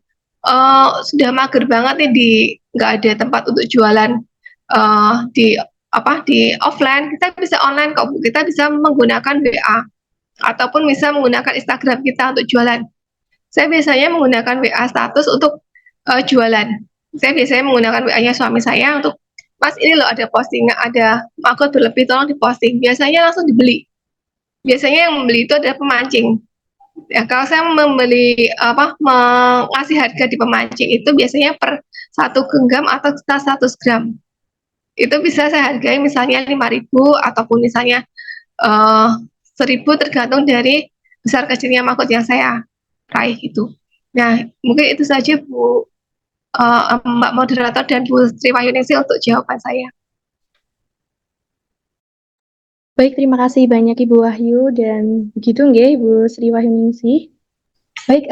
sudah mager banget nih nggak ada tempat untuk jualan di offline, kita bisa online kok Bu. Kita bisa menggunakan WA ataupun bisa menggunakan Instagram kita untuk jualan. Saya biasanya menggunakan WA status untuk jualan. Saya biasanya menggunakan WA-nya suami saya untuk, Mas ini loh ada posting, ada maggot berlebih, tolong diposting. Biasanya langsung dibeli. Biasanya yang membeli itu adalah pemancing. Ya, kalau saya mengasih harga di pemancing itu biasanya per 1 genggam atau 100 gram. Itu bisa saya hargai misalnya 5.000 ataupun misalnya 1.000 tergantung dari besar kecilnya maggot yang saya raih itu. Nah, mungkin itu saja Bu Mbak Moderator dan Bu Sri Wahyuningsih untuk jawaban saya. Baik, terima kasih banyak Ibu Wahyu dan begitu nggih Ibu Sri Wahyuningsih. Baik,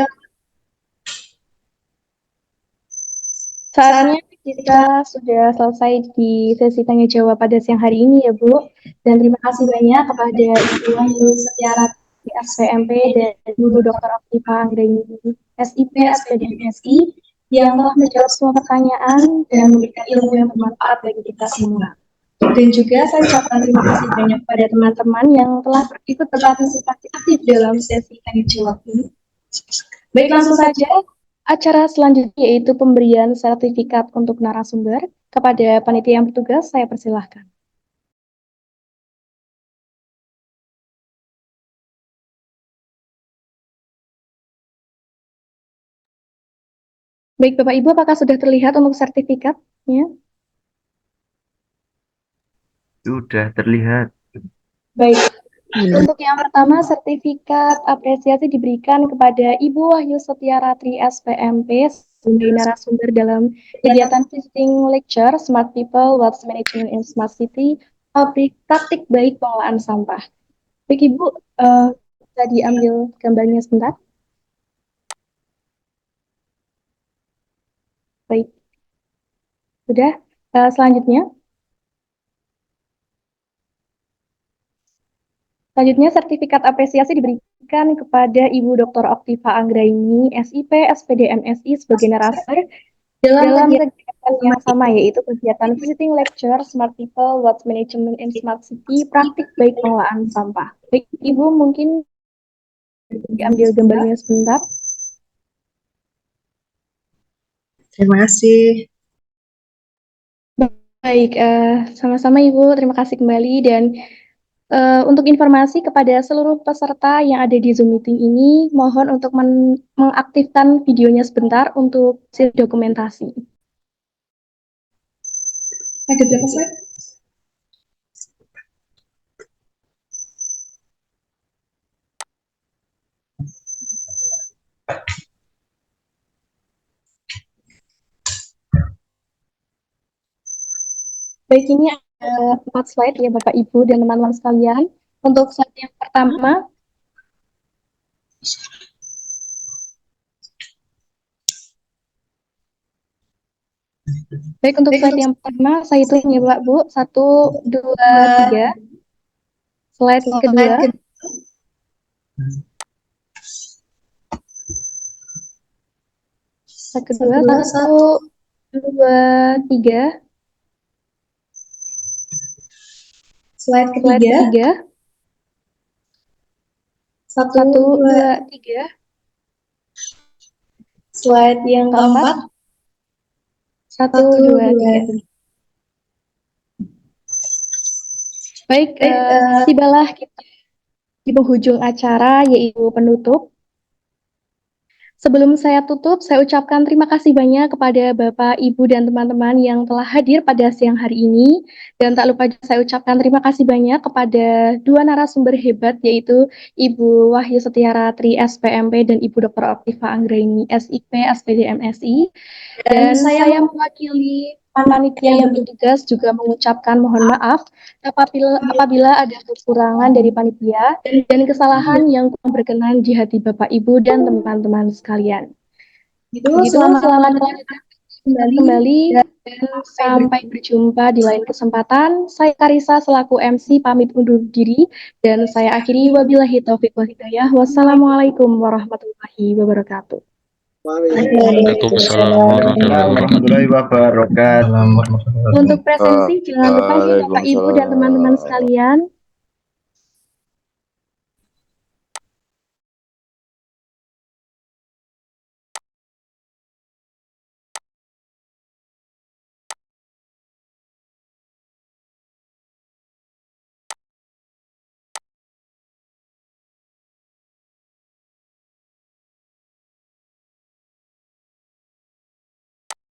saatnya kita sudah selesai di sesi tanya jawab pada siang hari ini ya Bu. Dan terima kasih banyak kepada Ibu Wahyu Setiarati SPMP dan Ibu Dr. Oktifa Anggraini SIP SPD MSI yang telah menjawab semua pertanyaan dan memberikan ilmu yang bermanfaat bagi kita semua. Dan juga saya ucapkan terima kasih banyak kepada teman-teman yang telah ikut berpartisipasi aktif dalam sesi tanya jawab ini. Baik, langsung saja acara selanjutnya yaitu pemberian sertifikat untuk narasumber. Kepada panitia yang bertugas, saya persilahkan. Baik, Bapak Ibu, apakah sudah terlihat untuk sertifikatnya? Sudah terlihat. Baik, untuk yang pertama sertifikat apresiasi diberikan kepada Ibu Wahyu Setiarati SPMP sebagai narasumber dalam kegiatan visiting lecture Smart People, Waste Management in Smart City, praktik baik pengelolaan sampah. Baik Ibu, bisa diambil gambarnya sebentar. Baik, sudah. Selanjutnya sertifikat apresiasi diberikan kepada Ibu Dr. Oktifa Anggraini SIP SPD MSI sebagai narasumber dalam kegiatan yang sama yaitu kegiatan visiting lecture Smart People, Waste Management in Smart City, praktik baik pengelolaan sampah. Baik Ibu, mungkin diambil gambarnya sebentar. Terima kasih. Baik, sama-sama Ibu, terima kasih kembali dan untuk informasi kepada seluruh peserta yang ada di Zoom meeting ini, mohon untuk mengaktifkan videonya sebentar untuk dokumentasi. Ada berapa slide? Baik, ini ada 4 slide ya Bapak Ibu dan teman-teman sekalian. Untuk slide yang pertama, baik untuk slide yang pertama saya hitung ya Pak Bu, 1, 2, 3. Slide kedua. Slide kedua, 1, 2, 3. Slide Slide ketiga. ketiga. 1, 2, 3. Slide yang keempat. 1, 2, 3. Baik, tibalah kita di penghujung acara, yaitu penutup. Sebelum saya tutup, saya ucapkan terima kasih banyak kepada Bapak, Ibu, dan teman-teman yang telah hadir pada siang hari ini. Dan tak lupa saya ucapkan terima kasih banyak kepada dua narasumber hebat, yaitu Ibu Wahyu Setiaratri, SPMP, dan Ibu Dr. Oktifa Anggraini, SIP, SPD, MSI. Dan saya mewakili panitia yang bertugas juga mengucapkan mohon maaf apabila ada kekurangan dari panitia dan kesalahan yang kurang berkenan di hati Bapak, Ibu, dan teman-teman sekalian. Begitu, selamat melanjutkan kembali dan sampai berjumpa di lain kesempatan. Saya Karisa selaku MC pamit undur diri dan saya akhiri wabillahi taufiq wal hidayah. Wassalamualaikum warahmatullahi wabarakatuh. Waalaikumsalam warahmatullahi wabarakatuh. Untuk presensi jangan lupa ya Bapak, Ibu, dan teman-teman sekalian.